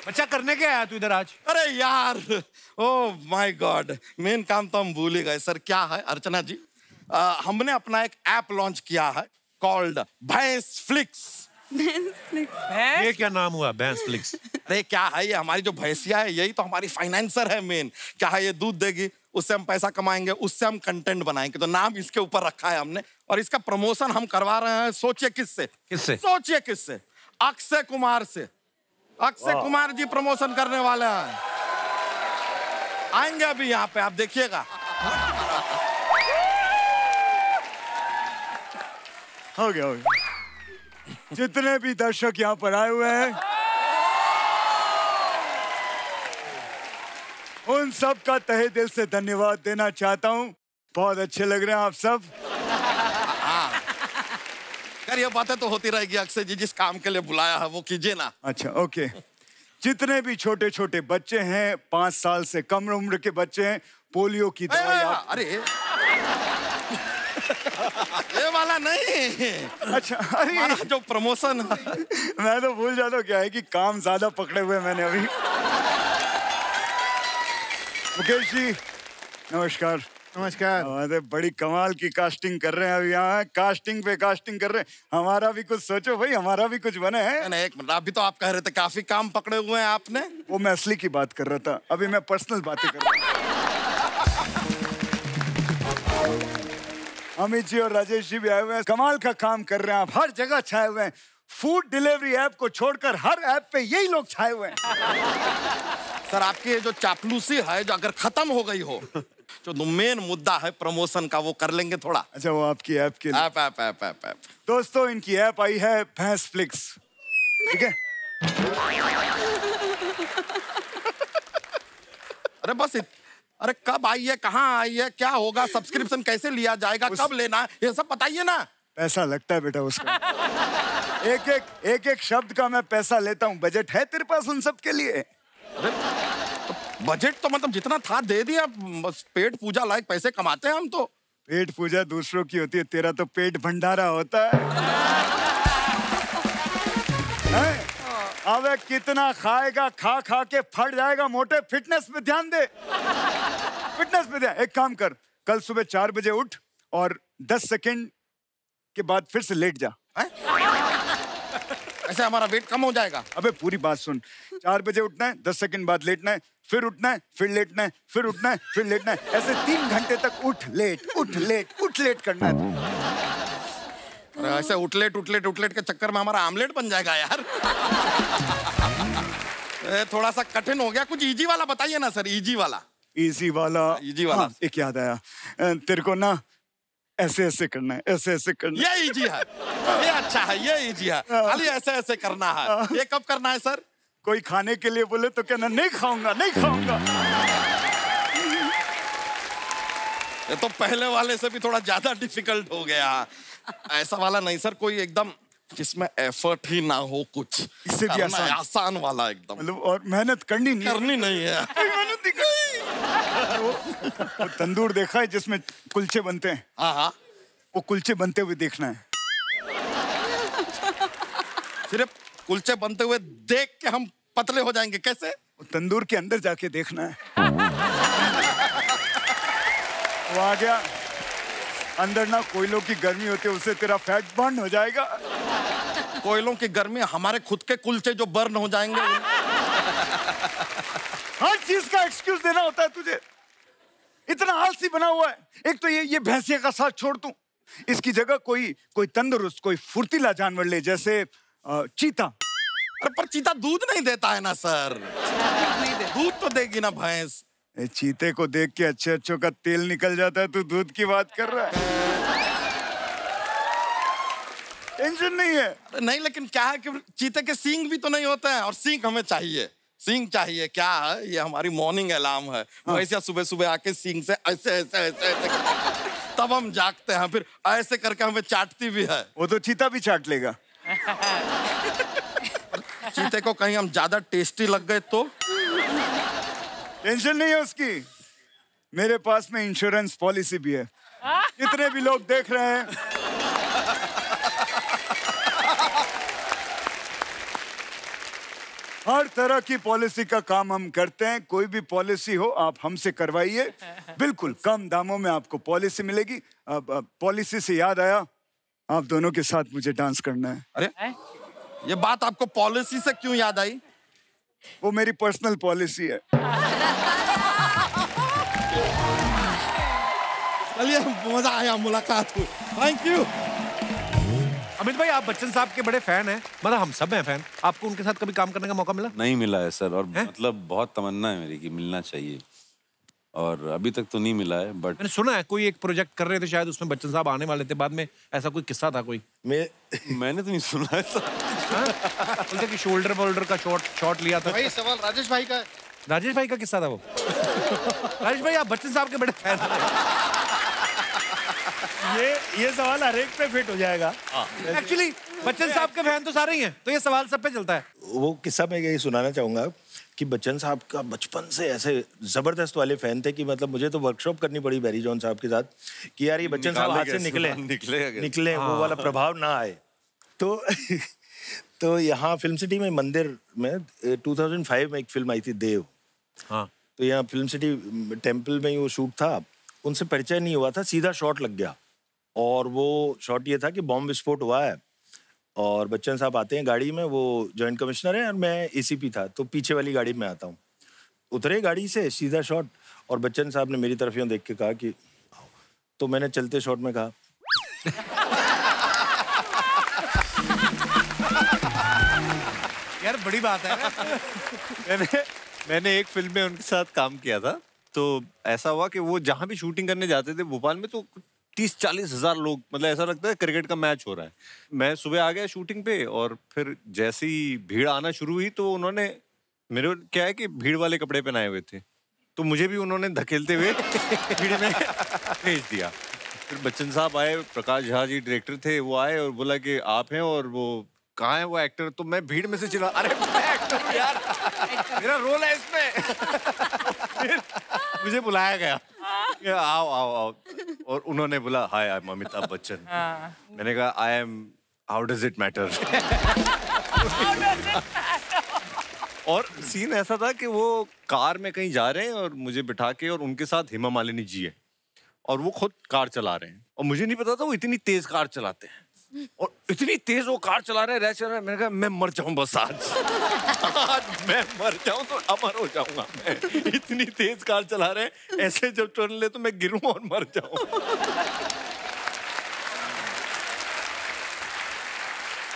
बच्चा करने क्या आया तू इधर आज? अरे यार, ओ माय गॉड, मेन काम तो हम भूल ही गए सर। क्या है अर्चना जी, हमने अपना एक ऐप लॉन्च किया है कॉल्ड भैंस फ्लिक्स। ये क्या नाम हुआ, भैंस फ्लिक्स? अरे क्या है ये, हमारी जो भैंसिया है यही तो हमारी फाइनेंसर है मेन। क्या है, ये दूध देगी, उससे हम पैसा कमाएंगे, उससे हम कंटेंट बनाएंगे। तो नाम इसके ऊपर रखा है हमने, और इसका प्रमोशन हम करवा रहे हैं। सोचिए किससे? किससे? सोचिए किससे? अक्षय कुमार से। अक्षय कुमार जी प्रमोशन करने वाले हैं, आएंगे अभी यहाँ पे, आप देखिएगा। हो गया, हो गया। जितने भी दर्शक यहाँ पर आए हुए हैं, उन सब का तहे दिल से धन्यवाद देना चाहता हूँ। बहुत अच्छे लग रहे हैं आप सब। यार, ये बातें तो होती रहेगी। अक्षय जी, जिस काम के लिए बुलाया है वो कीजिए ना। अच्छा, ओके। जितने भी छोटे छोटे बच्चे हैं, 5 साल से कम उम्र के बच्चे हैं, पोलियो की दवाई अरे ये वाला नहीं। अच्छा, अरे जो प्रमोशन मैं तो भूल जाता हूँ। क्या है कि काम ज्यादा पकड़े हुए मैंने अभी। मुकेश जी नमस्कार। नमस्कार। अरे बड़ी कमाल की कास्टिंग कर रहे हैं अभी यहाँ, कास्टिंग पे कास्टिंग कर रहे हैं। हमारा भी कुछ सोचो भाई, हमारा भी कुछ बने हैं। नहीं, एक मिनट, अभी तो आप कह रहे थे काफी काम पकड़े हुए हैं आपने। वो मैं असली की बात कर रहा था, अभी मैं पर्सनल बातें कर रहा हूँ। अमित जी और राजेश जी भी आए हुए हैं, कमाल का काम कर रहे हैं आप, हर जगह छाए हुए हैं। फूड डिलीवरी ऐप को छोड़कर हर ऐप पे यही लोग छाए हुए हैं। सर, आपकी जो चापलूसी है, जो अगर खत्म हो गई हो, जो मेन मुद्दा है प्रमोशन का, वो कर लेंगे थोड़ा। अच्छा, वो आपकी ऐप के लिए? ऐप। दोस्तों, इनकी ऐप आई है भैंस फ्लिक्स, ठीक है? अरे बस अरे कब आई है, कहाँ आई है, क्या होगा, सब्सक्रिप्शन कैसे लिया जाएगा, कब लेना है, ये सब बताइए ना। पैसा लगता है बेटा उसका। एक एक शब्द का मैं पैसा लेता हूँ। बजट है तेरे पास उन सब के लिए? बजट तो मतलब जितना था दे दिया, बस पेट पूजा लायक पैसे कमाते हैं हम तो। पेट पूजा दूसरों की होती है, तेरा तो पेट भंडारा होता है। अबे कितना खाएगा, खा खा के फट जाएगा मोटे। फिटनेस पे ध्यान दे, फिटनेस पे ध्यान। एक काम कर, कल सुबह 4 बजे उठ और 10 सेकंड के बाद फिर से लेट जा। ऐसे हमारा वेट कम हो जाएगा। अबे पूरी बात सुन, 4 बजे उठना है, 10 सेकंड बाद लेटना है, फिर उठना है, फिर लेटना है, फिर उठना है, फिर लेटना है। ऐसे 3 घंटे तक उठ लेट करना है। ऐसे उठलेट के चक्कर में हमारा आमलेट बन जाएगा यार। थोड़ा सा कठिन हो गया, कुछ इजी वाला बताइए ना सर। इजी वाला। हाँ, एक याद आया, तेरे को ना ऐसे करना है, ऐसे करना है। ये इजी है, ये अच्छा है, ये इजी है। खाली ऐसे करना है। ये कब करना है सर? कोई खाने के लिए बोले तो कहना नहीं खाऊंगा। ये तो पहले वाले से भी थोड़ा ज्यादा डिफिकल्ट हो गया। ऐसा वाला नहीं सर, कोई एकदम जिसमें एफर्ट ही ना हो कुछ। इससे भी आसान वाला एकदम। मतलब और मेहनत करनी नहीं है। मेहनत नहीं करनी। वो तंदूर देखा है जिसमें कुलचे बनते हैं? हाँ। वो कुलचे बनते हुए देखना है। सिर्फ कुलचे बनते हुए देख के हम पतले हो जाएंगे कैसे? वो तंदूर के अंदर जाके देखना है। वो आ गया अंदर ना, कोयलों की गर्मी होती है, उससे तेरा फैट बर्न हो जाएगा। कोयलों की गर्मी, हमारे खुद के कुलचे जो बर्न हो जाएंगे। हर चीज का एक्सक्यूज देना होता है तुझे। इतना आलसी बना हुआ है। एक तो ये भैंसिया का साथ छोड़ तू, इसकी जगह कोई तंदुरुस्त, कोई फुर्तीला जानवर ले, जैसे चीता। पर चीता दूध नहीं देता है ना सर। दूध तो देगी ना भैंस। चीते को देख के अच्छे का तेल निकल जाता है, तू दूध की बात कर रहा है। टेंशन नहीं है। नहीं, लेकिन क्या है कि चीते के सींग भी तो नहीं होते हैं, और सींग हमें चाहिए। सींग चाहिए। क्या है, ये हमारी मॉर्निंग अलार्म है। वैसे सुबह आके सींग से ऐसे तब हम जागते हैं, फिर ऐसे करके हमें चाटती भी है। वो तो चीता भी चाट लेगा। चीते को कहीं हम ज्यादा टेस्टी लग गए तो? टेंशन नहीं है उसकी, मेरे पास में इंश्योरेंस पॉलिसी भी है। जितने भी लोग देख रहे हैं, हर तरह की पॉलिसी का काम हम करते हैं। कोई भी पॉलिसी हो आप हमसे करवाइए, बिल्कुल कम दामों में आपको पॉलिसी मिलेगी। पॉलिसी से याद आया, आप दोनों के साथ मुझे डांस करना है। अरे ये बात आपको पॉलिसी से क्यों याद आई? वो मेरी पर्सनल पॉलिसी है। चलिए, मजा आया मुलाकात हुई। Thank you. अमित भाई, आप बच्चन साहब के बड़े फैन हैं, मतलब हम सब हैं फैन। आपको उनके साथ कभी काम करने का मौका मिला? नहीं मिला है सर, और मतलब बहुत तमन्ना है मेरी कि मिलना चाहिए, और अभी तक तो नहीं मिला है। बट मैंने सुना है कोई एक प्रोजेक्ट कर रहे थे शायद, उसमें बच्चन साहब आने वाले थे, बाद में ऐसा कोई किस्सा था कोई? मैंने तो नहीं सुना है सर। बोलते कि शोल्डर का शॉट लिया था। भाई सवाल राजेश भाई का। राजेश भाई का किस्सा था वो। राजेश भाई, आप बच्चन साहब के बड़े फैन हैं। ये सवाल हर एक पे फिट हो जाएगा। एक्चुअली बच्चन साहब के फैन तो सारे ही हैं, तो ये सवाल सब पे चलता है। वो किस्सा मैं यही सुनाना चाहूंगा कि बच्चन साहब का बचपन से ऐसे जबरदस्त वाले फैन थे कि मतलब मुझे तो वर्कशॉप करनी पड़ी बैरी जॉन साहब के साथ कि यार ये बच्चन साहब हाथ से निकले वो वाला प्रभाव ना आए। तो यहाँ फिल्म सिटी में मंदिर में 2005 में एक फिल्म आई थी देव। हाँ। तो यहाँ फिल्म सिटी टेम्पल में ही वो शूट था। उनसे परिचय नहीं हुआ था, सीधा शॉट लग गया, और वो शॉट ये था कि बॉम्ब विस्फोट हुआ है और बच्चन साहब आते हैं गाड़ी में, वो जॉइंट कमिश्नर है और मैं एसीपी था, तो पीछे वाली गाड़ी में आता हूँ। उतरे गाड़ी से, सीधा शॉट, और बच्चन साहब ने मेरी तरफ यूँ देख के कहा कि, तो मैंने चलते शॉट में कहा यार बड़ी बात है। मैंने एक फिल्म में उनके साथ काम किया था, तो ऐसा हुआ कि वो जहाँ भी शूटिंग करने जाते थे भोपाल में, तो 30-40 हजार लोग, मतलब ऐसा लगता है क्रिकेट का मैच हो रहा है। मैं सुबह आ गया शूटिंग पे, और फिर जैसे ही भीड़ आना शुरू हुई तो उन्होंने मेरे, क्या है कि भीड़ वाले कपड़े पहनाए हुए थे, तो मुझे भी उन्होंने धकेलते हुए भीड़ में भेज दिया। फिर बच्चन साहब आए, प्रकाश झा जी डायरेक्टर थे, वो आए और बोला कि आप हैं, और वो कहाँ है वो एक्टर? तो मैं भीड़ में से चिल्ला, अरे मैं एक्टर हूँ यार, मेरा रोल है इसमें। फिर मुझे बुलाया गया कि आओ आओ आओ, और उन्होंने बोला हाय आई एम अमिताभ बच्चन। मैंने कहा I M, how does it matter. और सीन ऐसा था कि वो कार में कहीं जा रहे हैं और मुझे बिठा के, और उनके साथ हेमा मालिनी जी है और वो खुद कार चला रहे हैं, और मुझे नहीं पता था वो इतनी तेज कार चलाते हैं, और इतनी तेज वो कार चला रहे हैं, रैश चला रहे हैं। मैंने कहा मैं मर जाऊं बस आज मैं मर जाऊं तो अमर हो जाऊंगा मैं। इतनी तेज कार चला रहे हैं, ऐसे जब टर्न ले तो मैं गिरूं और मर जाऊं।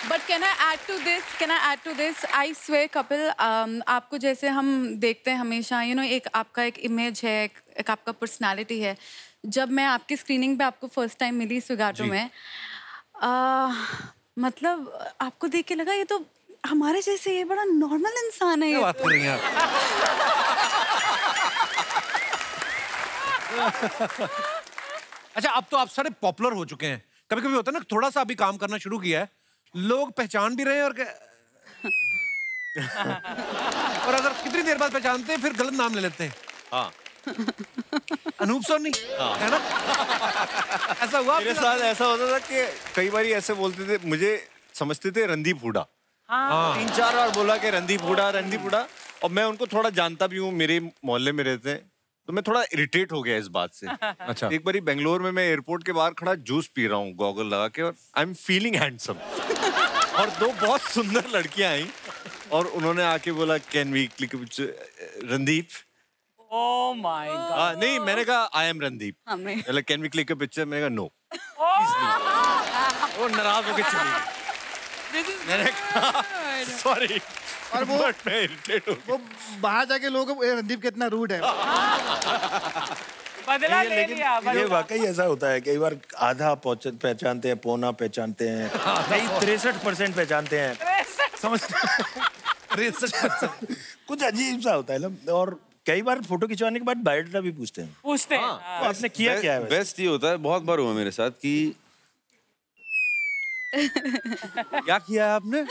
But can I add to this I swear Kapil, आपको जैसे हम देखते हैं हमेशा एक आपका एक इमेज है, एक आपका पर्सनालिटी है। जब मैं आपकी स्क्रीनिंग पे आपको फर्स्ट टाइम मिली स्विगाटो में, मतलब आपको देख के लगा ये तो हमारे जैसे, ये बड़ा नॉर्मल इंसान है। क्या बात कर रही हैं आप? अच्छा, अब तो आप सारे पॉपुलर हो चुके हैं। कभी कभी होता है ना, थोड़ा सा अभी काम करना शुरू किया है, लोग पहचान भी रहे हैं और और अगर कितनी देर बाद पहचानते हैं फिर गलत नाम ले लेते हैं। हाँ। अनूप सोनी है ना? ऐसा हुआ मेरे साथ? ऐसा होता था कि कई बार ऐसे बोलते थे, मुझे समझते थे रणदीप हुडा। 3-4 बार बोला कि रणदीप हुडा, रणदीप हुडा, और मैं उनको थोड़ा जानता भी हूँ, मेरे मोहल्ले में रहते हैं, तो मैं थोड़ा इरिटेट हो गया इस बात से। अच्छा। एक बारी बेंगलोर में मैं एयरपोर्ट के बाहर खड़ा जूस पी रहा हूँ गॉगल लगा के, और आई एम फीलिंग हैंडसम, और 2 बहुत सुंदर लड़कियां आई और उन्होंने आके बोला can we click Randeep. Oh my God. नहीं, मैंने कहा I am Randeep. Can we click a picture? मैंने कहा नो। वो नाराज होकर चली गई। मैंने कहा सॉरी, और वो बाहर जाके लोगों को रणदीप कितना रूड है। बदला ले लिया। ये वाकई ऐसा होता है, कई बार आधा पहचानते हैं, पौना पहचानते हैं, कई 63% पहचानते हैं। समझते 63% कुछ अजीब सा होता है ना। और कई बार फोटो खिंचवाने के बाद बायोडाटा भी पूछते हैं। हाँ। आपने किया क्या है? बेस्ट ये होता है, बहुत बार हुआ मेरे साथ कि क्या किया है आपने?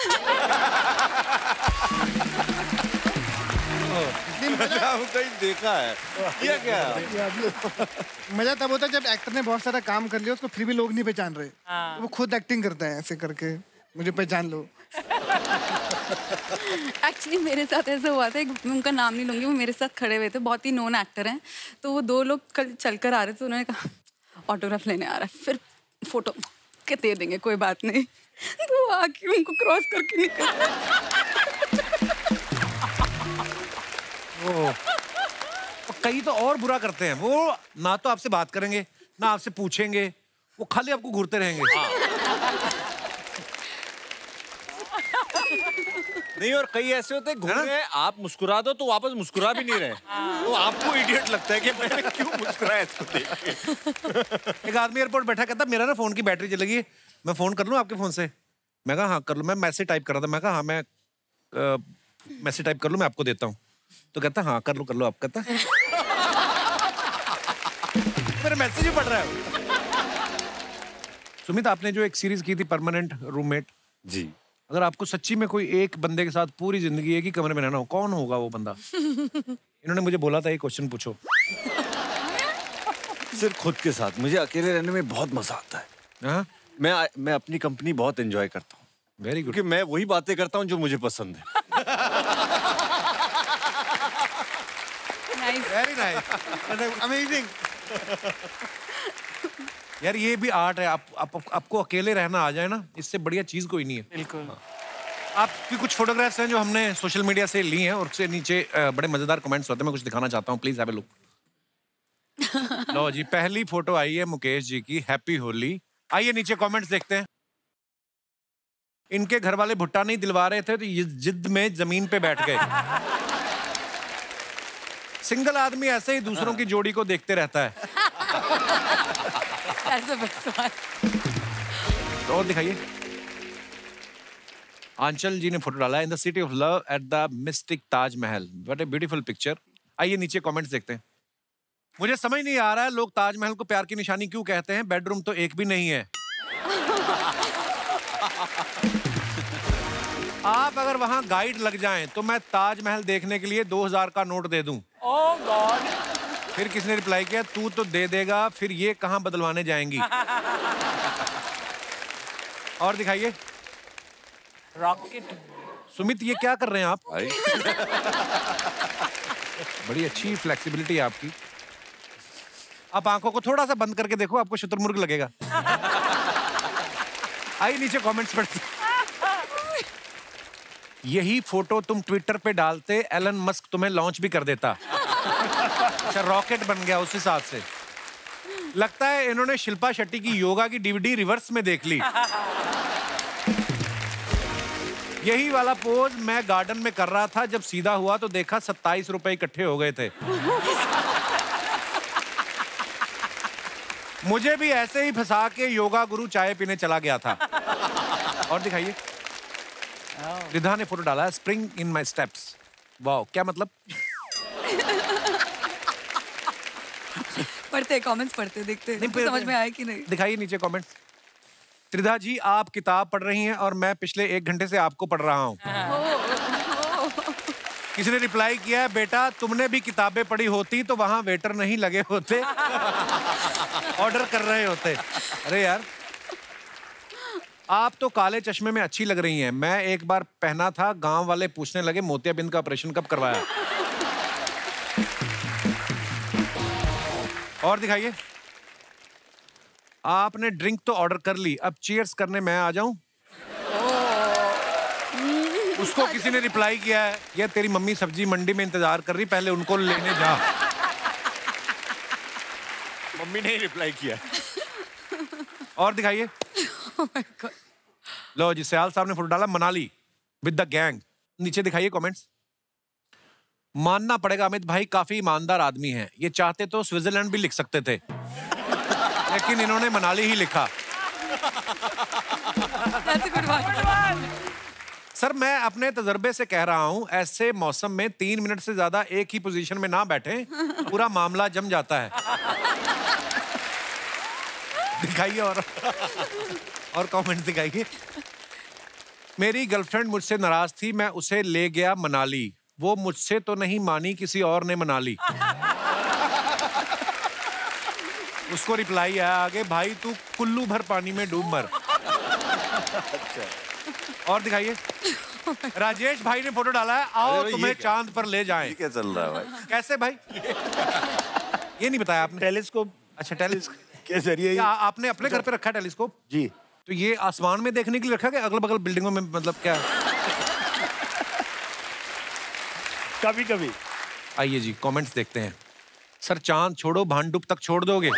कहीं देखा है किया क्या? मजा तब होता है जब एक्टर ने बहुत सारा काम कर लिया, उसको फिर भी लोग नहीं पहचान रहे। वो खुद एक्टिंग करता है ऐसे करके, मुझे पहचान लो। एक्चुअली मेरे साथ ऐसा हुआ था, मैं उनका नाम नहीं लूंगी, वो मेरे साथ खड़े हुए थे, बहुत ही नोन एक्टर हैं। तो वो 2 लोग कल चलकर आ रहे थे, उन्होंने कहा ऑटोग्राफ लेने आ रहा है, फिर फोटो के दे देंगे, कोई बात नहीं। तो आके उनको क्रॉस करके निकल। कई तो और बुरा करते हैं, वो ना तो आपसे बात करेंगे ना आपसे पूछेंगे, वो खाली आपको घूरते रहेंगे। नहीं, और कई ऐसे होते हैं घूम रहे हैं, आप मुस्कुरा दो तो वापस मुस्कुरा भी नहीं रहे, तो आपको इडियट लगता है कि मैंने क्यों मुस्कुराया इसको देख के। एक आदमी एयरपोर्ट बैठा कहता मेरा ना फोन की बैटरी चलेगी, मैं फोन कर लूं आपके फोन से? मैं कहा हाँ कर लो। मैं मैसेज टाइप कर रहा था, मैं कहा हाँ मैं मैसेज टाइप कर लूं, मैं आपको देता हूँ। तो कहता हाँ कर लो आप। कहता मेरे मैसेज ही पढ़ रहा है। सुमित, आपने जो एक सीरीज की थी परमानेंट रूममेट जी, अगर आपको सच्ची में कोई एक बंदे के साथ पूरी जिंदगी एक ही कमरे में रहना हो, कौन होगा वो बंदा? इन्होंने मुझे बोला था ये क्वेश्चन पूछो। सिर्फ खुद के साथ। मुझे अकेले रहने में बहुत मजा आता है। हाँ? मैं अपनी कंपनी बहुत एंजॉय करता हूँ। Very good. क्योंकि मैं वही बातें करता हूँ जो मुझे पसंद है। Very nice, amazing. यार ये भी आर्ट है। आपको अकेले रहना आ जाए ना, इससे बढ़िया चीज कोई नहीं है। बिल्कुल। आपकी कुछ फोटोग्राफ्स हैं जो हमने सोशल मीडिया से ली हैं, और उससे नीचे बड़े मजेदार कमेंट्स होते हैं, मैं कुछ दिखाना चाहता हूँ, प्लीज हैव अ लुक। लो जी, पहली फोटो आई है मुकेश जी की, हैप्पी होली। आइए नीचे कमेंट्स देखते हैं। इनके घर वाले भुट्टा नहीं दिलवा रहे थे तो ये जिद में जमीन पे बैठ गए। सिंगल आदमी ऐसे ही दूसरों की जोड़ी को देखते रहता है। तो और दिखाइए। आंचल जी ने फोटो डाला है, in the city of love at the mystic Taj Mahal. What a beautiful picture. आइए नीचे कमेंट्स देखते हैं। मुझे समझ नहीं आ रहा है लोग ताजमहल को प्यार की निशानी क्यों कहते हैं, बेडरूम तो एक भी नहीं है। आप अगर वहां गाइड लग जाएं तो मैं ताजमहल देखने के लिए 2000 का नोट दे दूं। ओह गॉड। फिर किसने रिप्लाई किया, तू तो दे देगा, फिर ये कहाँ बदलवाने जाएंगी। और दिखाइए। रॉकेट। सुमित ये क्या कर रहे हैं आप? बड़ी अच्छी फ्लेक्सिबिलिटी है आपकी। आप आंखों को थोड़ा सा बंद करके देखो, आपको शुतुरमुर्ग लगेगा। आइए नीचे कमेंट्स पढ़ते। यही फोटो तुम ट्विटर पे डालते, एलन मस्क तुम्हें लॉन्च भी कर देता। अच्छा, रॉकेट बन गया उस हिसाब से। लगता है इन्होंने शिल्पा शेट्टी की योगा की डीवीडी रिवर्स में देख ली। यही वाला पोज मैं गार्डन में कर रहा था, जब सीधा हुआ तो देखा 27 रुपए इकट्ठे हो गए थे। मुझे भी ऐसे ही फंसा के योगा गुरु चाय पीने चला गया था। और दिखाइए। रिधा ने फोटो डाला है, स्प्रिंग इन माई स्टेप्स। वाह, क्या मतलब? पढ़ते कमेंट्स पढ़ते देखते नहीं, समझ में आया कि नहीं। दिखाइए नीचे कमेंट्स। त्रिधा जी, आप किताब पढ़ रही हैं और मैं पिछले 1 घंटे से आपको पढ़ रहा हूँ। किसी ने रिप्लाई किया है, बेटा तुमने भी किताबें पढ़ी होती तो वहां वेटर नहीं लगे होते, ऑर्डर कर रहे होते। अरे यार, आप तो काले चश्मे में अच्छी लग रही हैं। मैं एक बार पहना था, गांव वाले पूछने लगे मोतियाबिंद का ऑपरेशन कब करवाया। और दिखाइए। आपने ड्रिंक तो ऑर्डर कर ली, अब चीयर्स करने मैं आ जाऊं? उसको किसी ने रिप्लाई किया है, ये तेरी मम्मी सब्जी मंडी में इंतजार कर रही, पहले उनको लेने जा। मम्मी ने ही रिप्लाई किया। और दिखाइए। लो जी, सयाल साहब ने फोटो डाला, मनाली विद द गैंग। नीचे दिखाइए कमेंट्स। मानना पड़ेगा अमित भाई काफी ईमानदार आदमी हैं। ये चाहते तो स्विट्जरलैंड भी लिख सकते थे, लेकिन इन्होंने मनाली ही लिखा। सर, मैं अपने तजर्बे से कह रहा हूं, ऐसे मौसम में 3 मिनट से ज्यादा एक ही पोजीशन में ना बैठें, पूरा मामला जम जाता है। दिखाइए और कमेंट्स दिखाइए। मेरी गर्लफ्रेंड मुझसे नाराज थी, मैं उसे ले गया मनाली, वो मुझसे तो नहीं मानी, किसी और ने मना ली। उसको रिप्लाई आया आगे, भाई तू कुल्लू भर पानी में डूब मर। और दिखाइए। राजेश भाई ने फोटो डाला है, आओ तुम्हें चांद पर ले जाएं। क्या चल रहा है भाई? कैसे भाई? ये नहीं बताया आपने? टेलीस्कोप। अच्छा, टेलीस्कोप के जरिए आपने अपने घर पे रखा है टेलीस्कोप? जी। तो ये आसमान में देखने के लिए रखा है, अगल बगल बिल्डिंगों में, मतलब क्या? कभी कभी। आइए जी, कमेंट्स देखते हैं। सर, चांद छोड़ो, भांडुप तक छोड़ दोगे?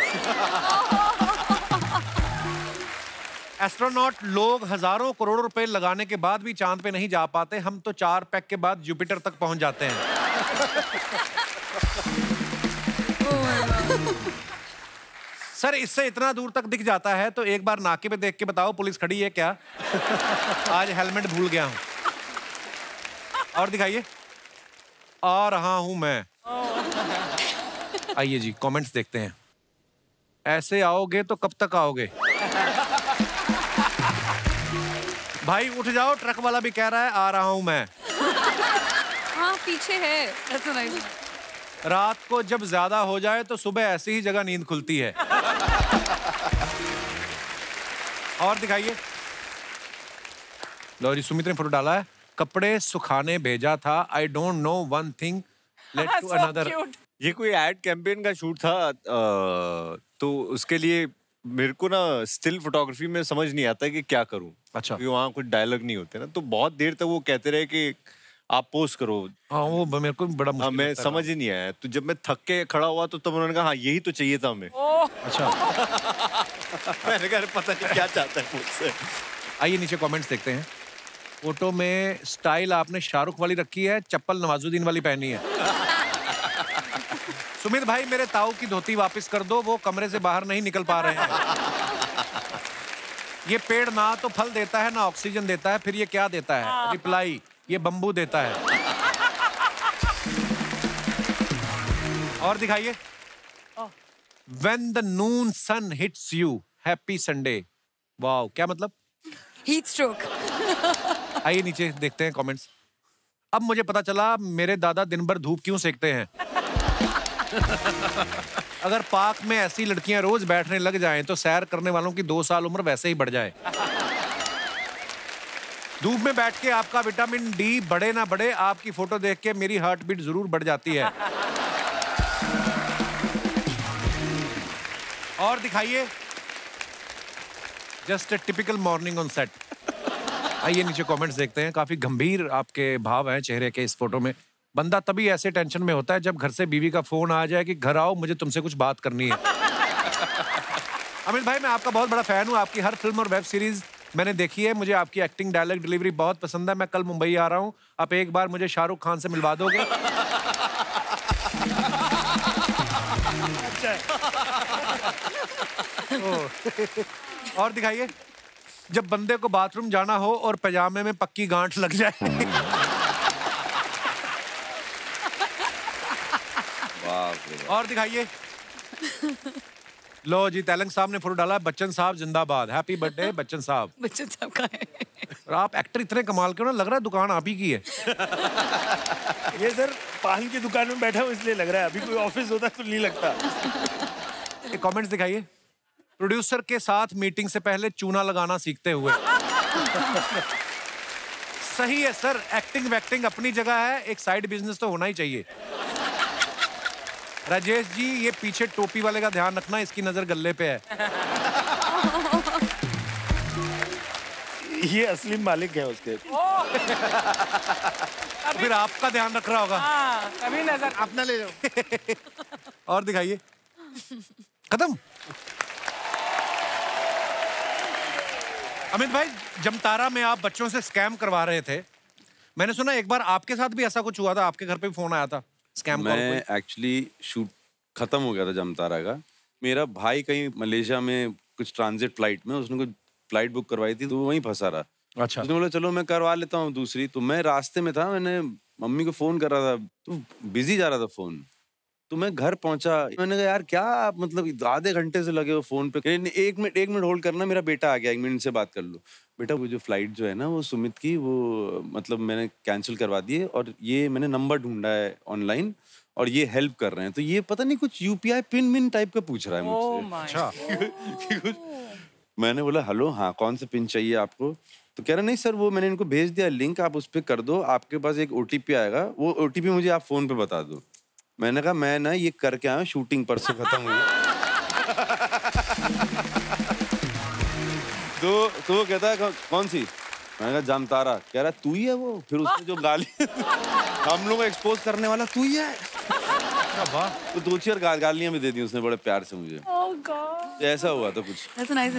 एस्ट्रोनॉट लोग हजारों करोड़ रुपए लगाने के बाद भी चांद पे नहीं जा पाते, हम तो 4 पैक के बाद जुपिटर तक पहुंच जाते हैं। सर, इससे इतना दूर तक दिख जाता है तो एक बार नाके पे देख के बताओ पुलिस खड़ी है क्या? आज हेलमेट भूल गया हूं। और दिखाइए। आ रहा हूं मैं। आइए जी, कमेंट्स देखते हैं। ऐसे आओगे तो कब तक आओगे? भाई उठ जाओ, ट्रक वाला भी कह रहा है आ रहा हूं मैं। हाँ, पीछे है। That's so nice. रात को जब ज्यादा हो जाए तो सुबह ऐसी ही जगह नींद खुलती है। और दिखाइए। लो जी, सुमित ने फोटो डाला है, कपड़े सुखाने भेजा था, I don't know one thing led to another. ये कोई एड कैंपेन का शूट था, तो उसके लिए मेरे को ना स्टिल फोटोग्राफी में समझ नहीं आता कि क्या करूं। अच्छा। क्योंकि वहाँ कुछ डायलॉग नहीं होते ना, तो बहुत देर तक वो कहते रहे कि आप पोस्ट करो। हाँ, वो मेरे को बड़ा मुश्किल मैं समझ ही नहीं आया। तो जब मैं थक के खड़ा हुआ तो तब उन्होंने कहा हाँ यही तो चाहिए था हमें। अच्छा। मैंने कहा पता नहीं क्या चाहता है मुझसे। आइए नीचे कमेंट्स देखते हैं। फोटो में स्टाइल आपने शाहरुख वाली रखी है, चप्पल नवाजुद्दीन वाली पहनी है। सुमित भाई, मेरे ताऊ की धोती वापस कर दो, वो कमरे से बाहर नहीं निकल पा रहे हैं। ये पेड़ ना तो फल देता है ना ऑक्सीजन देता है, फिर ये क्या देता है? रिप्लाई, ये बंबू देता है। और दिखाइए। When the noon sun hits you, happy Sunday। Wow, क्या मतलब? Heat stroke. आइए नीचे देखते हैं कमेंट्स। अब मुझे पता चला मेरे दादा दिन भर धूप क्यों सेकते हैं। अगर पार्क में ऐसी लड़कियां रोज बैठने लग जाएं तो सैर करने वालों की 2 साल उम्र वैसे ही बढ़ जाए। धूप में बैठ के आपका विटामिन डी बढ़े ना बढ़े, आपकी फोटो देख के मेरी हार्ट बीट जरूर बढ़ जाती है। और दिखाइए just a typical morning on set. आइए नीचे कमेंट्स देखते हैं। काफी गंभीर आपके भाव हैं चेहरे के इस फोटो में। बंदा तभी ऐसे टेंशन में होता है जब घर से बीवी का फोन आ जाए कि घर आओ, मुझे तुमसे कुछ बात करनी है। अमित भाई, मैं आपका बहुत बड़ा फैन हूँ। आपकी हर फिल्म और वेब सीरीज मैंने देखी है। मुझे आपकी एक्टिंग, डायलॉग डिलीवरी बहुत पसंद है। मैं कल मुंबई आ रहा हूँ, आप एक बार मुझे शाहरुख खान से मिलवा दोगे? और दिखाइए जब बंदे को बाथरूम जाना हो और पजामे में पक्की गांठ लग जाए। और दिखाइए। लो जी, तेलंग साहब ने फोटो डाला, बच्चन साहब जिंदाबाद, हैप्पी बर्थडे बच्चन साहब। बच्चन साहब का है। और आप एक्टर इतने कमाल के हो ना, लग रहा है दुकान आप ही की है। ये सर पान की दुकान में बैठा हूँ इसलिए लग रहा है, अभी कोई ऑफिस होता तो नहीं लगता। कमेंट्स दिखाइए। प्रोड्यूसर के साथ मीटिंग से पहले चूना लगाना सीखते हुए। सही है सर, एक्टिंग वैक्टिंग अपनी जगह है, एक साइड बिजनेस तो होना ही चाहिए। राजेश जी, ये पीछे टोपी वाले का ध्यान रखना, इसकी नजर गल्ले पे है। ये असली मालिक है उसके। फिर आपका ध्यान रख रहा होगा। कभी नजर अपना ले जाओ। और दिखाइए। खत्म। अमित भाई, जमतारा में आप बच्चों से स्कैम करवा रहे थे। मैंने सुना एक बार आपके साथ भी ऐसा कुछ हुआ था, आपके घर पे भी फोन आया था स्कैम कॉल। मैं एक्चुअली शूट खत्म हो गया था जमतारा का। मेरा भाई कहीं मलेशिया में कुछ ट्रांजिट फ्लाइट में, उसने कुछ फ्लाइट बुक करवाई थी, तो वो वहीं फंसा रहा। अच्छा। उसने बोला चलो मैं करवा लेता हूँ दूसरी। तो मैं रास्ते में था, मैंने मम्मी को फोन कर रहा था, तो बिजी जा रहा था फोन। तो मैं घर पहुंचा, मैंने कहा यार क्या आप मतलब आधे घंटे से लगे हो फोन पे। एक मिनट होल्ड करना, मेरा बेटा आ गया, 1 मिनट से बात कर लो। बेटा वो जो फ्लाइट जो है ना वो सुमित की, वो मतलब मैंने कैंसिल करवा दी है, और ये मैंने नंबर ढूंढा है ऑनलाइन और ये हेल्प कर रहे हैं। तो ये पता नहीं कुछ यूपीआई पिन मिन टाइप का पूछ रहा है मुझसे। अच्छा। मैंने बोला हेलो, हाँ कौन सा पिन चाहिए आपको? तो कह रहा नहीं सर, वो मैंने इनको भेज दिया लिंक, आप उस पर कर दो, आपके पास एक ओटीपी आएगा, वो ओटीपी मुझे आप फोन पे बता दो। मैंने कहा मैं ना ये करके आया, शूटिंग परसों खत्म हुई। तो वो कहता है कौन सी? मैंने कहा जामतारा। कह रहा तू ही है वो? फिर उसने जो गाली हम लोग एक्सपोज करने वाला तू ही है। तो 2-4 गालियां भी दे दी उसने बड़े प्यार से मुझे। ऐसा हुआ था कुछ।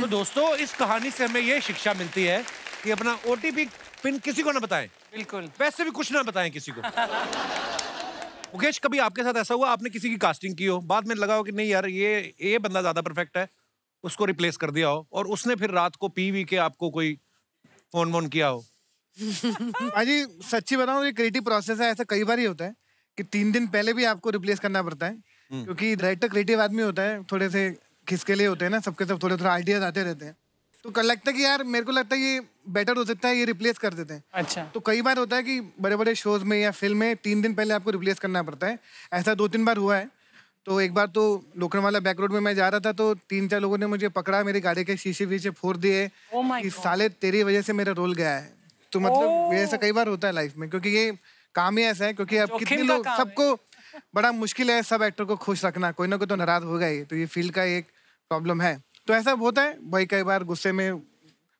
तो दोस्तों, इस कहानी से हमें ये शिक्षा मिलती है कि अपना ओटीपी पिन किसी को ना बताएं। बिल्कुल। वैसे भी कुछ ना बताएं किसी को। मुकेश, कभी आपके साथ ऐसा हुआ आपने किसी की कास्टिंग की हो, बाद में लगा हो कि नहीं यार ये बंदा ज्यादा परफेक्ट है, उसको रिप्लेस कर दिया हो, और उसने फिर रात को पी के आपको कोई फोन वोन किया हो? भाजी सच्ची बताऊं, ये क्रिएटिव प्रोसेस है। ऐसा कई बार ही होता है कि 3 दिन पहले भी आपको रिप्लेस करना पड़ता है, क्योंकि राइटर क्रिएटिव आदमी होता है, थोड़े से खिसकेले होते हैं ना, सबके सब थोड़े आइडियाज आते रहते हैं। तो कल लगता है कि यार मेरे को लगता है ये बेटर हो सकता है, ये रिप्लेस कर देते हैं। अच्छा। तो कई बार होता है कि बड़े बड़े शोज में या फिल्म में 3 दिन पहले आपको रिप्लेस करना पड़ता है। ऐसा 2-3 बार हुआ है। तो एक बार तो लोखंडवाला बैक रोड में मैं जा रहा था, तो 3-4 लोगों ने मुझे पकड़ा, मेरी गाड़ी के शीशे वीशे फोड़ दिए कि साले तेरी वजह से मेरा रोल गया है। तो मतलब ये ऐसा कई बार होता है लाइफ में, क्योंकि ये काम ही ऐसा है। क्योंकि अब कितने लोग, सबको बड़ा मुश्किल है सब एक्टर को खुश रखना, कोई ना कोई तो नाराज होगा ही। तो ये फील्ड का एक प्रॉब्लम है। तो ऐसा होता है भाई, कई बार गुस्से में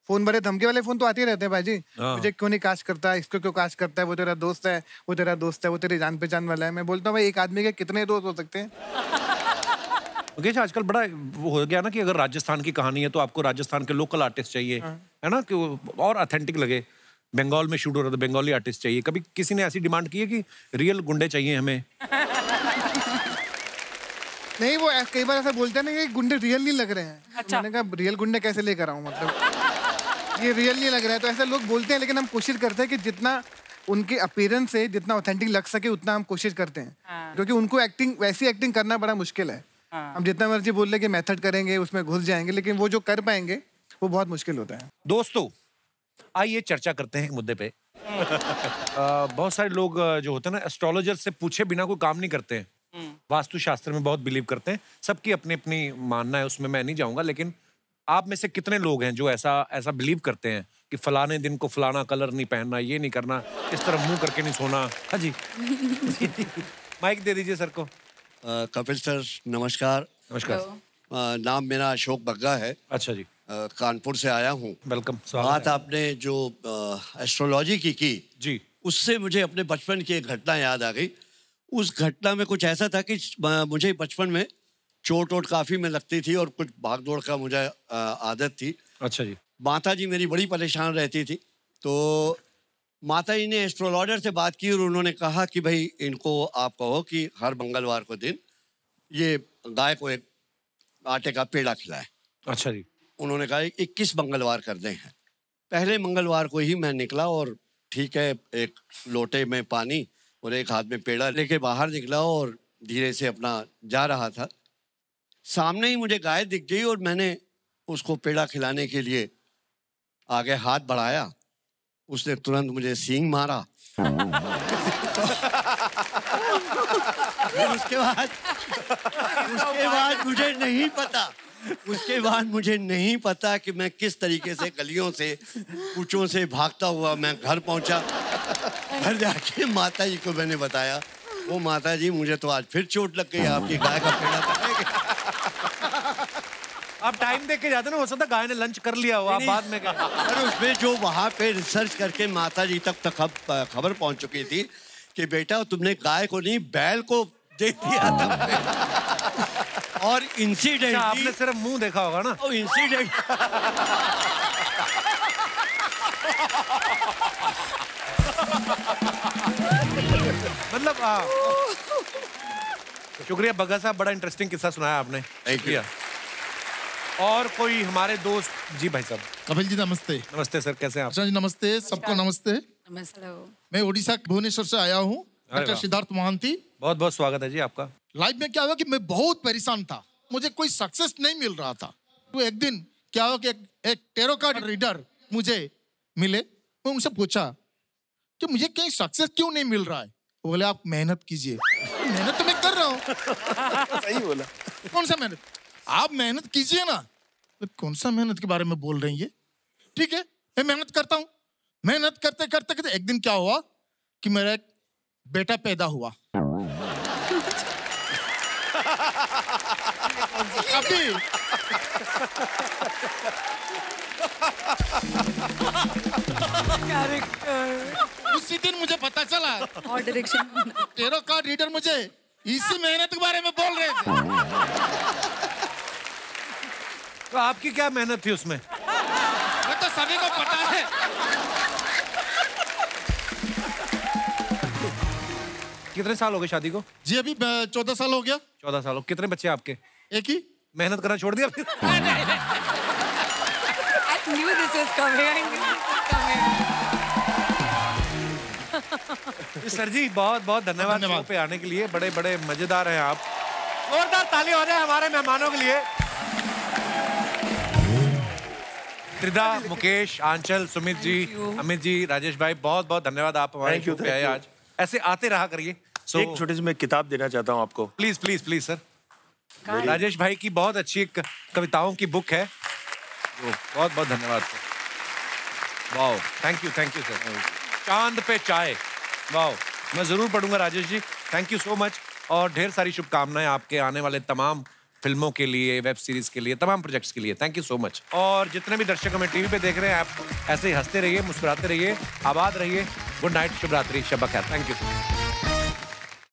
फोन, बड़े धमकी वाले फोन तो आते ही रहते हैं भाजी। मुझे क्यों नहीं कास्ट करता, इसको क्यों कास्ट करता है, वो तेरा दोस्त है, वो तेरा दोस्त है, वो तेरी जान पहचान वाला है। मैं बोलता हूँ भाई, एक आदमी के कितने दोस्त हो सकते हैं? मुकेश, आजकल बड़ा वो हो गया ना कि अगर राजस्थान की कहानी है तो आपको राजस्थान के लोकल आर्टिस्ट चाहिए, है ना, कि और ऑथेंटिक लगे। बंगाल में शूट हो रहा था, बंगाली आर्टिस्ट चाहिए। कभी किसी ने ऐसी डिमांड की है कि रियल गुंडे चाहिए हमें? नहीं, वो कई बार ऐसा बोलते हैं ना कि गुंडे रियल नहीं लग रहे हैं। अच्छा। मैंने कहा रियल गुंडे कैसे लेकर आऊं, मतलब ये रियल नहीं लग रहा है। तो ऐसे लोग बोलते हैं, लेकिन हम कोशिश करते हैं कि जितना उनके अपीयरेंस से जितना ऑथेंटिक लग सके उतना हम कोशिश करते हैं। क्योंकि उनको वैसी एक्टिंग करना बड़ा मुश्किल है। हम जितना मर्जी बोल ले कि मेथड करेंगे, उसमें घुस जाएंगे, लेकिन वो जो कर पाएंगे वो बहुत मुश्किल होता है। दोस्तों, आइए चर्चा करते हैं एक मुद्दे पे। बहुत सारे लोग जो होते हैं ना, एस्ट्रोलॉजर से पूछे बिना कोई काम नहीं करते हैं। वास्तुशास्त्र में बहुत बिलीव करते हैं, सबकी अपनी अपनी मानना है, उसमें मैं नहीं जाऊंगा, लेकिन आप में से कितने लोग हैं जो ऐसा बिलीव करते हैं कि फलाने दिन को फलाना कलर नहीं पहनना, ये नहीं करना, इस तरह मुंह करके नहीं सोना? हाँ जी। माइक दे दीजिए सर को। कपिल सर नमस्कार। नमस्कार। नाम मेरा अशोक बग्गा है। अच्छा जी। कानपुर से आया हूँ। वेलकम। बात आपने जो एस्ट्रोलॉजी की जी, उससे मुझे अपने बचपन की एक घटना याद आ गई। उस घटना में कुछ ऐसा था कि मुझे बचपन में चोट वोट काफ़ी में लगती थी और कुछ भाग दौड़ का मुझे आदत थी। अच्छा जी। माता जी मेरी बड़ी परेशान रहती थी, तो माता जी ने एस्ट्रोलॉजर से बात की और उन्होंने कहा कि भाई इनको आप कहो कि हर मंगलवार को दिन ये गाय को एक आटे का पेड़ा खिलाए। अच्छा जी। उन्होंने कहा 21 मंगलवार कर दें हैं। पहले मंगलवार को ही मैं निकला और ठीक है, एक लोटे में पानी और एक हाथ में पेड़ा लेके बाहर निकला और धीरे से अपना जा रहा था। सामने ही मुझे गाय दिख गई और मैंने उसको पेड़ा खिलाने के लिए आगे हाथ बढ़ाया, उसने तुरंत मुझे सींग मारा। उसके बाद मुझे नहीं पता कि मैं किस तरीके से गलियों से कूचों से भागता हुआ मैं घर पहुंचा। घर जाके माता जी को मैंने बताया, वो माता जी मुझे तो आज फिर चोट लग गई, आपकी गाय का पेड़ा खाएंगे। आप टाइम देख के जाते ना, हो सकता गाय ने लंच कर लिया हो, आप बाद में गए। अरे उसमें जो वहाँ पे रिसर्च करके माता जी तक खबर पहुंच चुकी थी कि बेटा तुमने गाय को नहीं बैल को दे दिया था। और इंसिडेंट आपने सिर्फ मुंह देखा होगा ना। और इंसिडेंट मतलब शुक्रिया बग्गा साहब, बड़ा इंटरेस्टिंग किस्सा सुनाया आपने। शुक्रिया। और कोई हमारे दोस्त? जी भाई साहब। कपिल जी नमस्ते। नमस्ते सर, कैसे हैं आप? जी नमस्ते, सबको नमस्ते। नमस्ते। मैं उड़ीसा भुवनेश्वर से आया हूँ, डॉक्टर सिद्धार्थ मोहंती। बहुत बहुत स्वागत है जी आपका। लाइफ में क्या हुआ कि मैं बहुत परेशान था, मुझे कोई सक्सेस नहीं मिल रहा था। तो एक दिन क्या हुआ कि एक टेरो कार्ड रीडर मुझे मिले। मैं उनसे पूछा कि मुझे कहीं सक्सेस क्यों नहीं मिल रहा है। वो बोले आप मेहनत कीजिए। मेहनत तो मैं कर रहा हूँ। सही बोला। कौन सा मेहनत? आप मेहनत कीजिए ना। कौन सा मेहनत के बारे में बोल रही है? ठीक है, मैं मेहनत करता हूँ। मेहनत करते करते करते एक दिन क्या हुआ कि मेरा एक बेटा पैदा हुआ। अभी उसी दिन मुझे पता चला और डायरेक्शन टेरो कार्ड रीडर मुझे इसी मेहनत के बारे में बोल रहे थे। तो आपकी क्या मेहनत थी उसमें? वो तो सभी को पता है। कितने साल हो गए शादी को? जी अभी 14 साल हो गया। 14 साल हो। कितने बच्चे आपके? एक ही। मेहनत करना छोड़ दिया फिर? I knew this was coming. Sir ji बहुत बहुत धन्यवाद शो पे आने के लिए, बड़े बड़े मजेदार हैं आप। जोरदार ताली हो जाए हमारे मेहमानों के लिए। त्रिधा, मुकेश, आंचल, सुमित जी, अमित जी, राजेश भाई, बहुत बहुत धन्यवाद, आप हमारे शो पे आए आज। ऐसे आते रहा करिए। एक छोटी सी मैं किताब देना चाहता हूँ आपको। Please please please sir. Rajesh भाई की बहुत अच्छी एक कविताओं की बुक है। बहुत बहुत धन्यवाद sir. Wow, thank you sir. चांद पे चाय, वाओ, मैं जरूर पढ़ूंगा Rajesh ji. Thank you so much और ढेर सारी शुभकामनाएं आपके आने वाले तमाम फिल्मों के लिए, वेब सीरीज के लिए, तमाम प्रोजेक्ट्स के लिए। Thank you so much. और जितने भी दर्शक हमें टीवी पे देख रहे हैं, आप ऐसे ही हंसते रहिए, मुस्कुराते रहिए, आबाद रहिए। गुड नाइट, शुभ रात्रि, शब बखैर। Thank you.